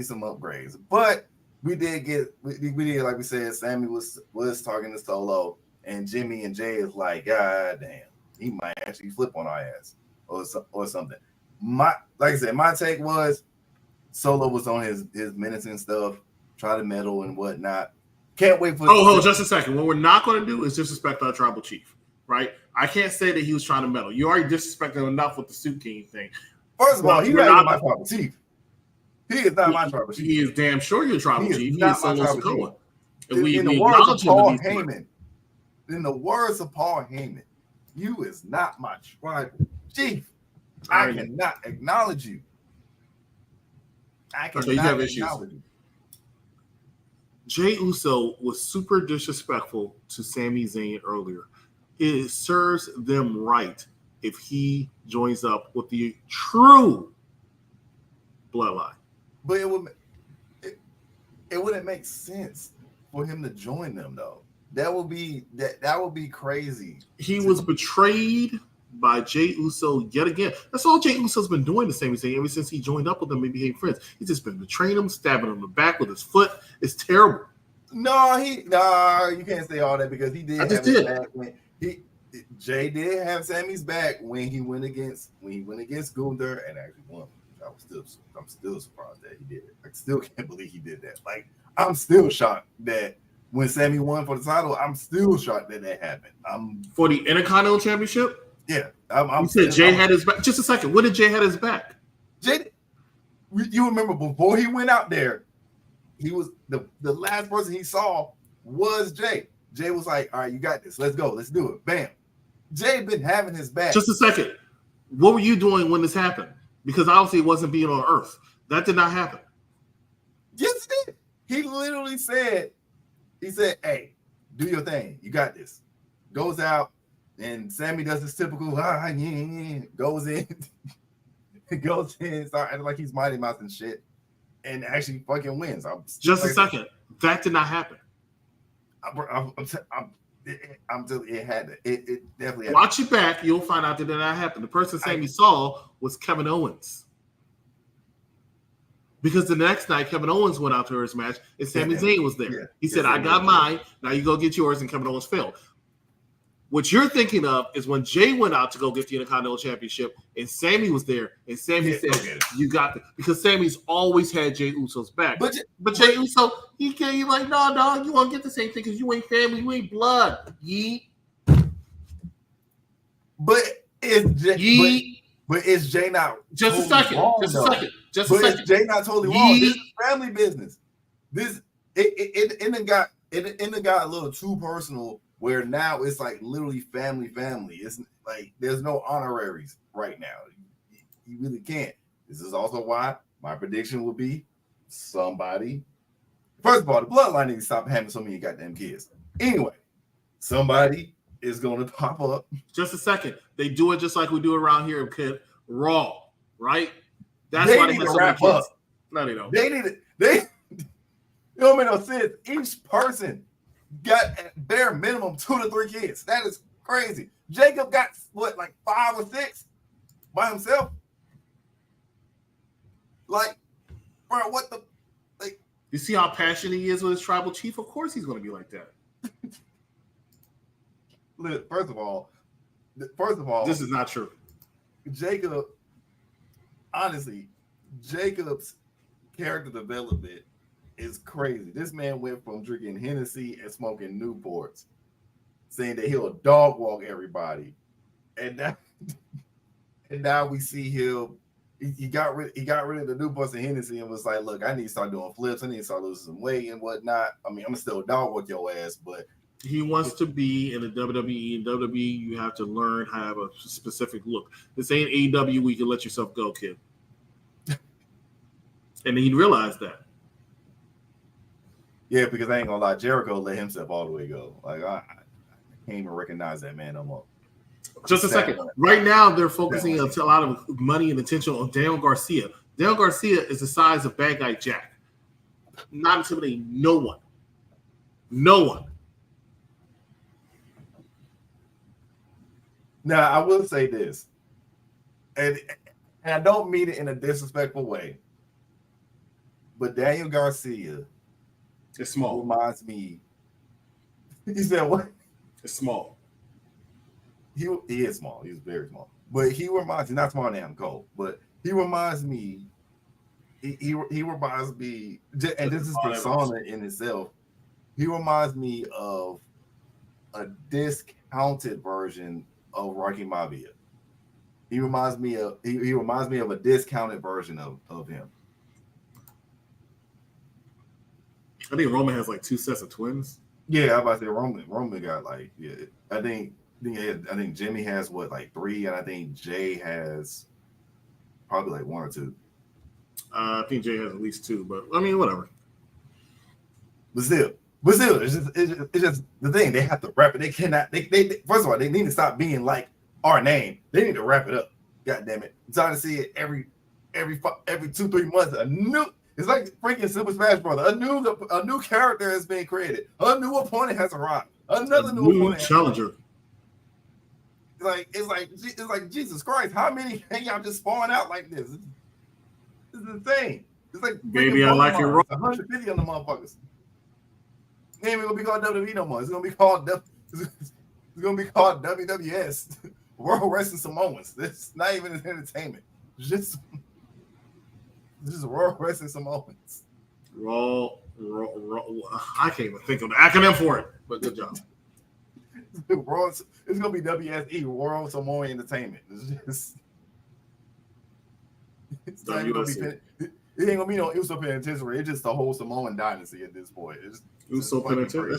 some upgrades. But we did like we said, Sammy was talking to Solo, and Jimmy and Jay is like, God damn, he might actually flip on our ass or something. Like I said, my take was Solo was on his menacing stuff, try to meddle and whatnot. Can't wait for. Just a second. What we're not going to do is disrespect our tribal chief, right? I can't say that he was trying to meddle. You already disrespected enough with the suit king thing. First of all, he's not my tribal chief. He is not my tribal chief. He is damn sure your tribal chief. He is Solo Sikoa. In the words of Paul Heyman, you is not my tribal chief. I cannot acknowledge you. I cannot acknowledge you. Jey Uso was super disrespectful to Sami Zayn earlier. It serves them right if he joins up with the true bloodline. But it wouldn't make sense for him to join them though. That would be crazy. He was betrayed by Jey Uso yet again. That's all Jey Uso's been doing the same thing ever since he joined up with them and became friends. He's just been betraying him, stabbing him in the back with his foot. It's terrible. No, you can't say all that because he did. His back when Jay did have Sammy's back when he went against Gunther and actually won. I'm still surprised that he did it. I still can't believe he did that. Like, I'm still shocked that when Sammy won for the title, I'm still shocked that happened. For the Intercontinental Championship? Yeah. You said Jay had his back. Just a second. What did Jay had his back? Jay, you remember before he went out there, he was the last person he saw was Jay. Jay was like, all right, you got this. Let's go. Let's do it. Bam. Jay been having his back. Just a second. What were you doing when this happened? Because obviously it wasn't being on Earth. That did not happen. Yes, he did. He literally said, "Hey, do your thing. You got this." Goes out, and Sammy does his typical, goes in, goes in, start acting like he's Mighty Mouse and shit, and actually fucking wins. Just a second. That did not happen. I'm telling you, it had to. It definitely had Watch it back. You'll find out that did not happen. The person Sammy saw was Kevin Owens. Because the next night, Kevin Owens went out to his match, and Sami Zayn was there. Yeah. He said, I got mine. Now you go get yours, and Kevin Owens failed. What you're thinking of is when Jay went out to go get the Intercontinental Championship, and Sammy was there, and Sammy said, you got it. Because Sammy's always had Jay Uso's back. But Jay Uso, he can't, he's like, no, dog, you won't get the same thing because you ain't family, you ain't blood. Yeet. But is Jay not Just totally a second. wrong, Just though? a second. Just a But second. is Jay not totally wrong? This is family business. It got a little too personal where now it's like literally family. It's like there's no honoraries right now. You really can't. This is also why my prediction will be somebody. First of all, the bloodline needs to stop having so many goddamn kids. Anyway, somebody is going to pop up. Just a second. They do it just like we do around here, kid. Raw, right? That's They why they need have to so many wrap kids. up. No, they don't. They need it. It don't make no sense. Each person got at bare minimum 2 to 3 kids. That is crazy. Jacob got what, like 5 or 6 by himself? Like, bro, what the? Like, you see how passionate he is with his tribal chief? Of course he's going to be like that. Look, first of all, this is not true. Jacob, honestly, Jacob's character development is crazy. This man went from drinking Hennessy and smoking Newports, saying that he'll dog walk everybody, and now we see him. He got rid of the Newports and Hennessy and was like, "Look, I need to start doing flips. I need to start losing some weight and whatnot. I mean, I'm still dog walk your ass, but." He wants to be in the WWE. In WWE, you have to learn how to have a specific look. This ain't AEW where you can let yourself go, kid. And he realized that. Yeah, because I ain't gonna lie, Jericho let himself all the way go. Like I can't even recognize that man no more. Just a second. Right now, they're focusing a lot of money and attention on Daniel Garcia. Daniel Garcia is the size of Bad Guy Jack. Not intimidating no one. No one. Now, I will say this, and I don't mean it in a disrespectful way, but Daniel Garcia is small. Reminds me. He said what? It's small. He is small. He's very small, but he reminds me, not small damn Cole, but he reminds me. He reminds me, and this is persona in itself. He reminds me of a discounted version of Rocky Maivia. He reminds me of a discounted version of him. I think Roman has like 2 sets of twins. Yeah, I'm about to say Roman got like, yeah. I think Jimmy has what, like 3, and I think Jay has probably like 1 or 2. I think Jay has at least 2, but I mean, whatever. But still, it's just the thing. They have to wrap it. They cannot. They first of all, they need to stop being like our name. They need to wrap it up. God damn it! I'm trying to see it every 2-3 months. A new. It's like freaking Super Smash Brother. A new character has been created. A new opponent has arrived. Another new opponent. Challenger. It's like Jesus Christ. How many can y'all just spawn out like this? This is insane. It's like Baby, I like it raw. 150 of the motherfuckers. It ain't even gonna be called WWE no more. It's gonna be called WWS, World Wrestling Samoans. It's not even an entertainment. It's just World Wrestling Samoans. Raw. I can't even think of the acronym for it, but good job. It's gonna be WSE, World Samoan Entertainment. It's not even gonna be. It ain't gonna be no Uso Penitentiary. It's just the whole Samoan dynasty at this point. It's Uso Penitentiary.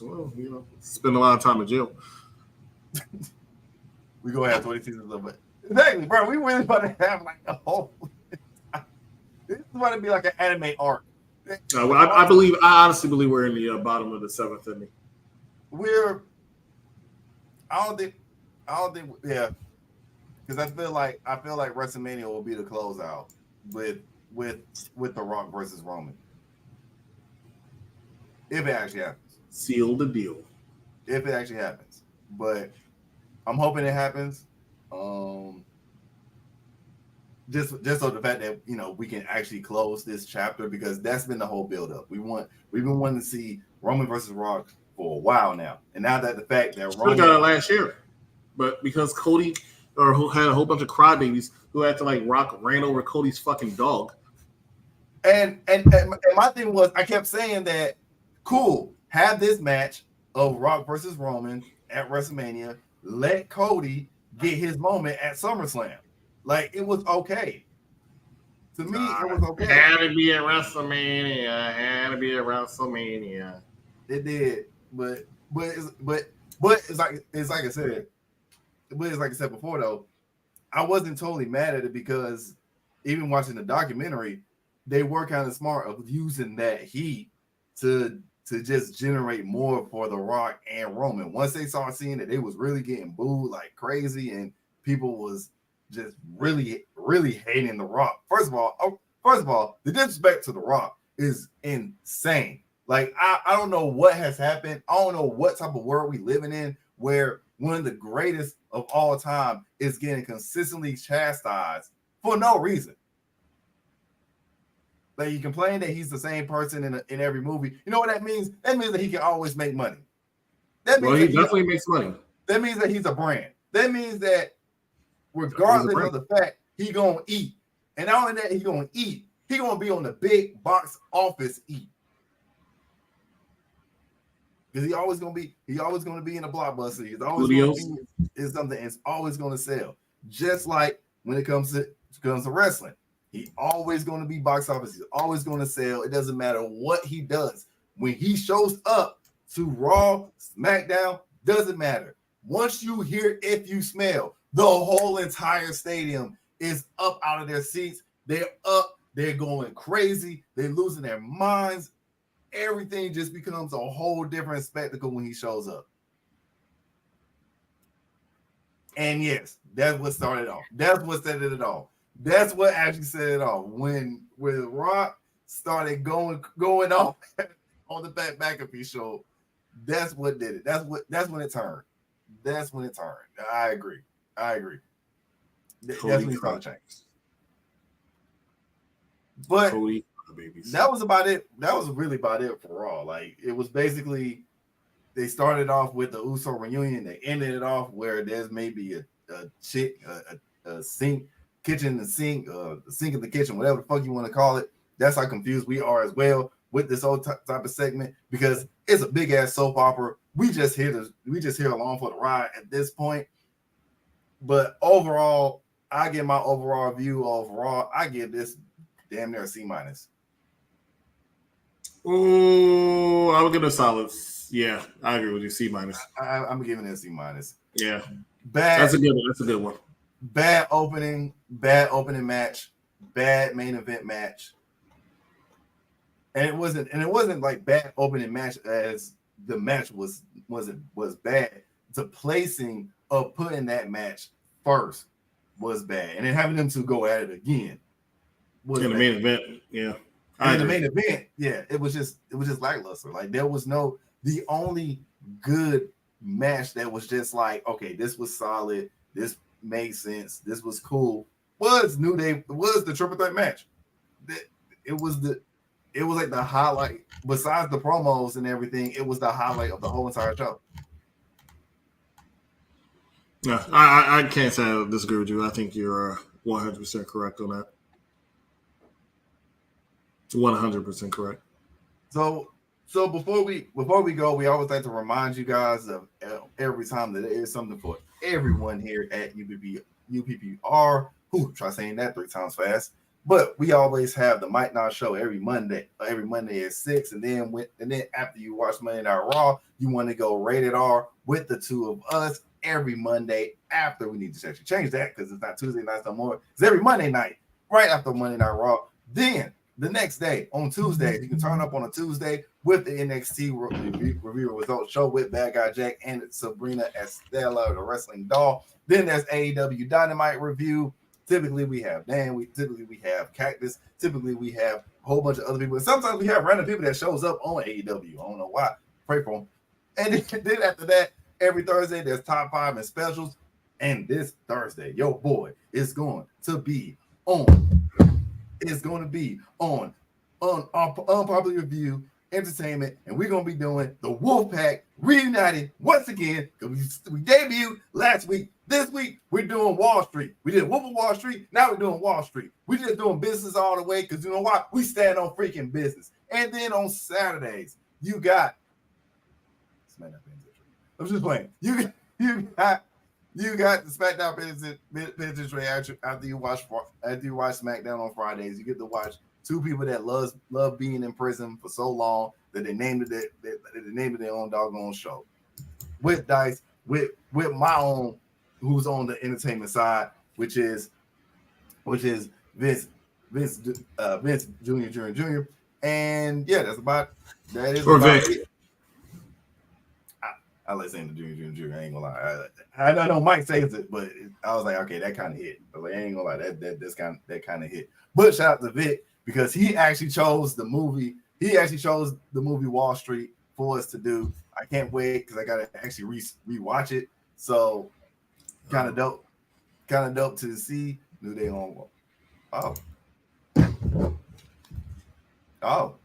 Well, spend a lot of time in jail. We gonna have 20 seasons of it. Exactly, bro. We really about to have like a whole. This is about to be like an anime arc. I honestly believe we're in the bottom of the seventh inning. I don't think, yeah, because I feel like WrestleMania will be the closeout with The Rock versus Roman, if it actually happens. Seal the deal. If it actually happens, but I'm hoping it happens. Just so the fact that we can actually close this chapter, because that's been the whole build-up. We've been wanting to see Roman versus Rock for a while now, and now that the fact that Roman got it last year, but because Cody who had a whole bunch of crybabies who had to Rock ran over Cody's fucking dog. And my thing was, I kept saying that, cool, have this match of Rock versus Roman at WrestleMania. Let Cody get his moment at SummerSlam. It was okay. To me, it was okay. Had to be at WrestleMania. It did, but it's like I said. But it's like I said before, though, I wasn't totally mad at it, because even watching the documentary, they were kind of smart of using that heat to just generate more for The Rock and Roman. Once they saw seeing that they was really getting booed like crazy, and people was just really, really hating The Rock. First of all, the disrespect to The Rock is insane. I don't know what has happened. I don't know what type of world we living in where one of the greatest of all time is getting consistently chastised for no reason. You complain that he's the same person in every movie. You know what that means? That means that he can always make money. He definitely makes money. That means that he's a brand. That means that regardless of the fact, he gonna eat. And not only that, he gonna eat, he gonna be on the big box office eat. Because he always gonna be in a blockbuster. He's always gonna be in something, and it's always gonna sell. Just like when it comes to wrestling. He's always going to be box office. He's always going to sell. It doesn't matter what he does. When he shows up to Raw, SmackDown, doesn't matter. Once you hear If You Smell, the whole entire stadium is up out of their seats. They're up. They're going crazy. They're losing their minds. Everything just becomes a whole different spectacle when he shows up. And yes, that's what started it off. That's what set it off. That's what actually set it off. When Rock started going off on the Pat McAfee show, that's what did it. That's when it turned. That's when it turned. I agree. That's when he started changing. But that was about it. That was really about it for Raw. It was basically, they started off with the Uso reunion. They ended it off where there's maybe a sink. Kitchen and sink, the sink in the kitchen, whatever the fuck you want to call it. That's how confused we are as well with this whole type of segment, because it's a big ass soap opera. We just here along for the ride at this point. But overall, I give my overall view of Raw. I give this damn near a C-. Oh, I would give it a solid. Yeah, I agree with you. C-. I'm giving it a C-. Yeah, bad. That's a good one. Bad opening match, bad main event match, and it wasn't like bad opening match as the match was bad. The placing of putting that match first was bad, and then having them to go at it again was in the main event. Yeah, in the main event, yeah, it was just lackluster. There was the only good match that was just okay, this was solid. This made sense. This was cool. Was New Day? Was the triple threat match? It was like the highlight. Besides the promos and everything, it was the highlight of the whole entire show. Yeah, I can't say I disagree with you. I think you're 100% correct on that. 100% correct. So before we go, we always like to remind you guys of every time that there is something for everyone here at UPPR. Try saying that 3 times fast. But we always have the Might Not Show every Monday at 6, and then after you watch Monday Night Raw, you want to go rated R with the two of us every Monday after. We need to actually change that because it's not Tuesday nights no more. It's every Monday night right after Monday Night Raw. Then the next day on Tuesday. You can turn up on a Tuesday with the NXT review results show with Bad Guy Jack and Sabrina Estella, the wrestling doll. Then there's AEW Dynamite review. Typically we have Dan, typically we have Cactus, typically we have a whole bunch of other people. Sometimes we have random people that shows up on AEW. I don't know why. Pray for them. And then after that, every Thursday there's top 5 and specials. And this Thursday, your boy is going to be on. It's going to be on Unpopular Review Entertainment, and we're going to be doing the Wolfpack reunited once again. We debuted last week. This week, we're doing Wall Street. We did Wolf of Wall Street. Now we're doing Wall Street. We're just doing business all the way because you know why? We stand on freaking business. And then on Saturdays, you got. I'm just playing. You got the SmackDown penitentiary after you watch SmackDown on Fridays. You get to watch two people that love being in prison for so long that they named it their own doggone show. With Dice, with my own, who's on the entertainment side, which is Vince Jr. And yeah, that's about that is or about Vic. it. I like saying the Jr. I ain't gonna lie. I know Mike says it, but I was like, okay, that kind of hit. But like, I ain't gonna lie, that kind of hit. But shout out to Vic because he actually chose the movie. He actually chose the movie Wall Street for us to do. I can't wait because I gotta actually rewatch it. So kind of dope to see. New Day on. Oh. Oh.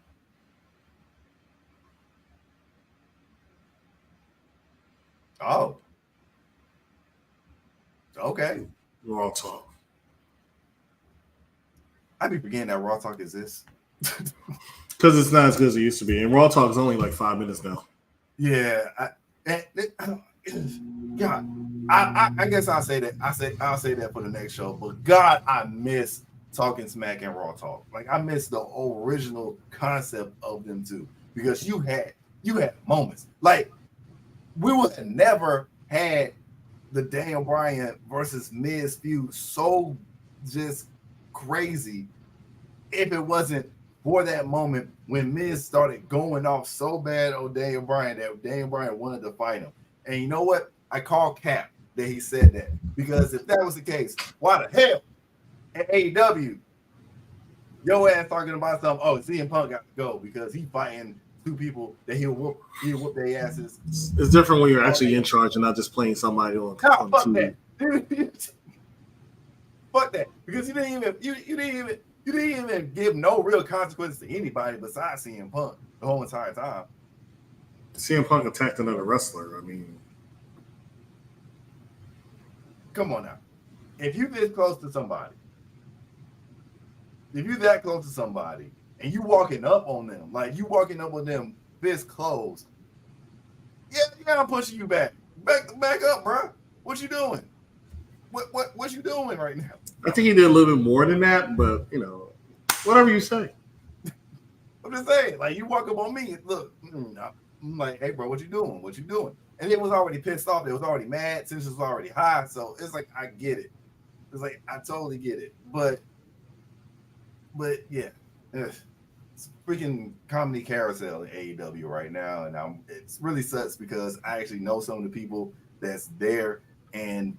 Okay. Raw Talk. I be forgetting that Raw Talk exists. Because it's not as good as it used to be. And Raw Talk is only like 5 minutes now. Yeah. I guess I'll say that. I'll say that for the next show. But God, I miss Talking Smack and Raw Talk. Like I miss the original concept of them too. Because you had moments. Like we would have never had the Daniel Bryan versus Miz feud so just crazy if it wasn't for that moment when Miz started going off so bad on Daniel Bryan that Daniel Bryan wanted to fight him. And you know what? I call cap that he said that because if that was the case, why the hell at AEW your ass talking about something? Oh, CM Punk got to go because he fighting two people that he'll whoop their asses. It's different when you're actually in charge and not just playing somebody on fuck TV. that. Fuck that. Because you didn't even give no real consequences to anybody besides CM Punk the whole entire time. CM Punk attacked another wrestler. I mean, come on now. If you're this close to somebody, if you're that close to somebody, and you walking up on them, like you walking up on them fist closed, yeah, I'm pushing you back up, bro. What you doing? What you doing right now? I think he did a little bit more than that, but you know, whatever you say. I'm just saying, like you walk up on me, look, I'm like, hey, bro, what you doing? What you doing? And it was already pissed off. It was already mad. Since it was already high, so it's like I get it. It's like I totally get it, but yeah. It's freaking comedy carousel in AEW right now, and it's really sucks because I actually know some of the people that's there, and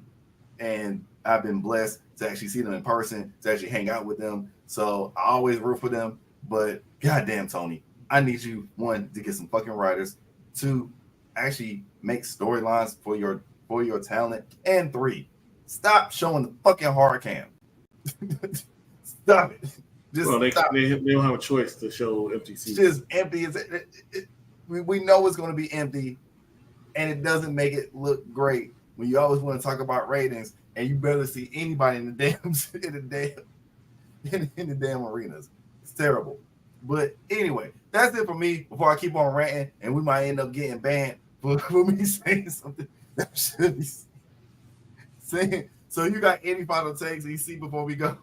I've been blessed to actually see them in person, to actually hang out with them. So I always root for them. But goddamn, Tony, I need you 1 to get some fucking writers, 2 actually make storylines for your talent, and 3 stop showing the fucking hard cam. Stop it. Just they don't have a choice to show empty seats. Just empty. We know it's going to be empty, and it doesn't make it look great when you always want to talk about ratings, and you barely see anybody in the damn arenas. It's terrible. But anyway, that's it for me. Before I keep on ranting, and we might end up getting banned for me saying something that I shouldn't be saying. So you got any final takes you see before we go?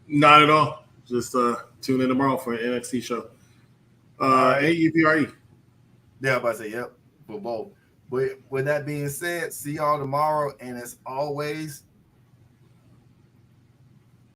Not at all. Just tune in tomorrow for an NXT show. AEPRE. Yeah, I'm about to say, yep, for both. But with that being said, see y'all tomorrow. And as always,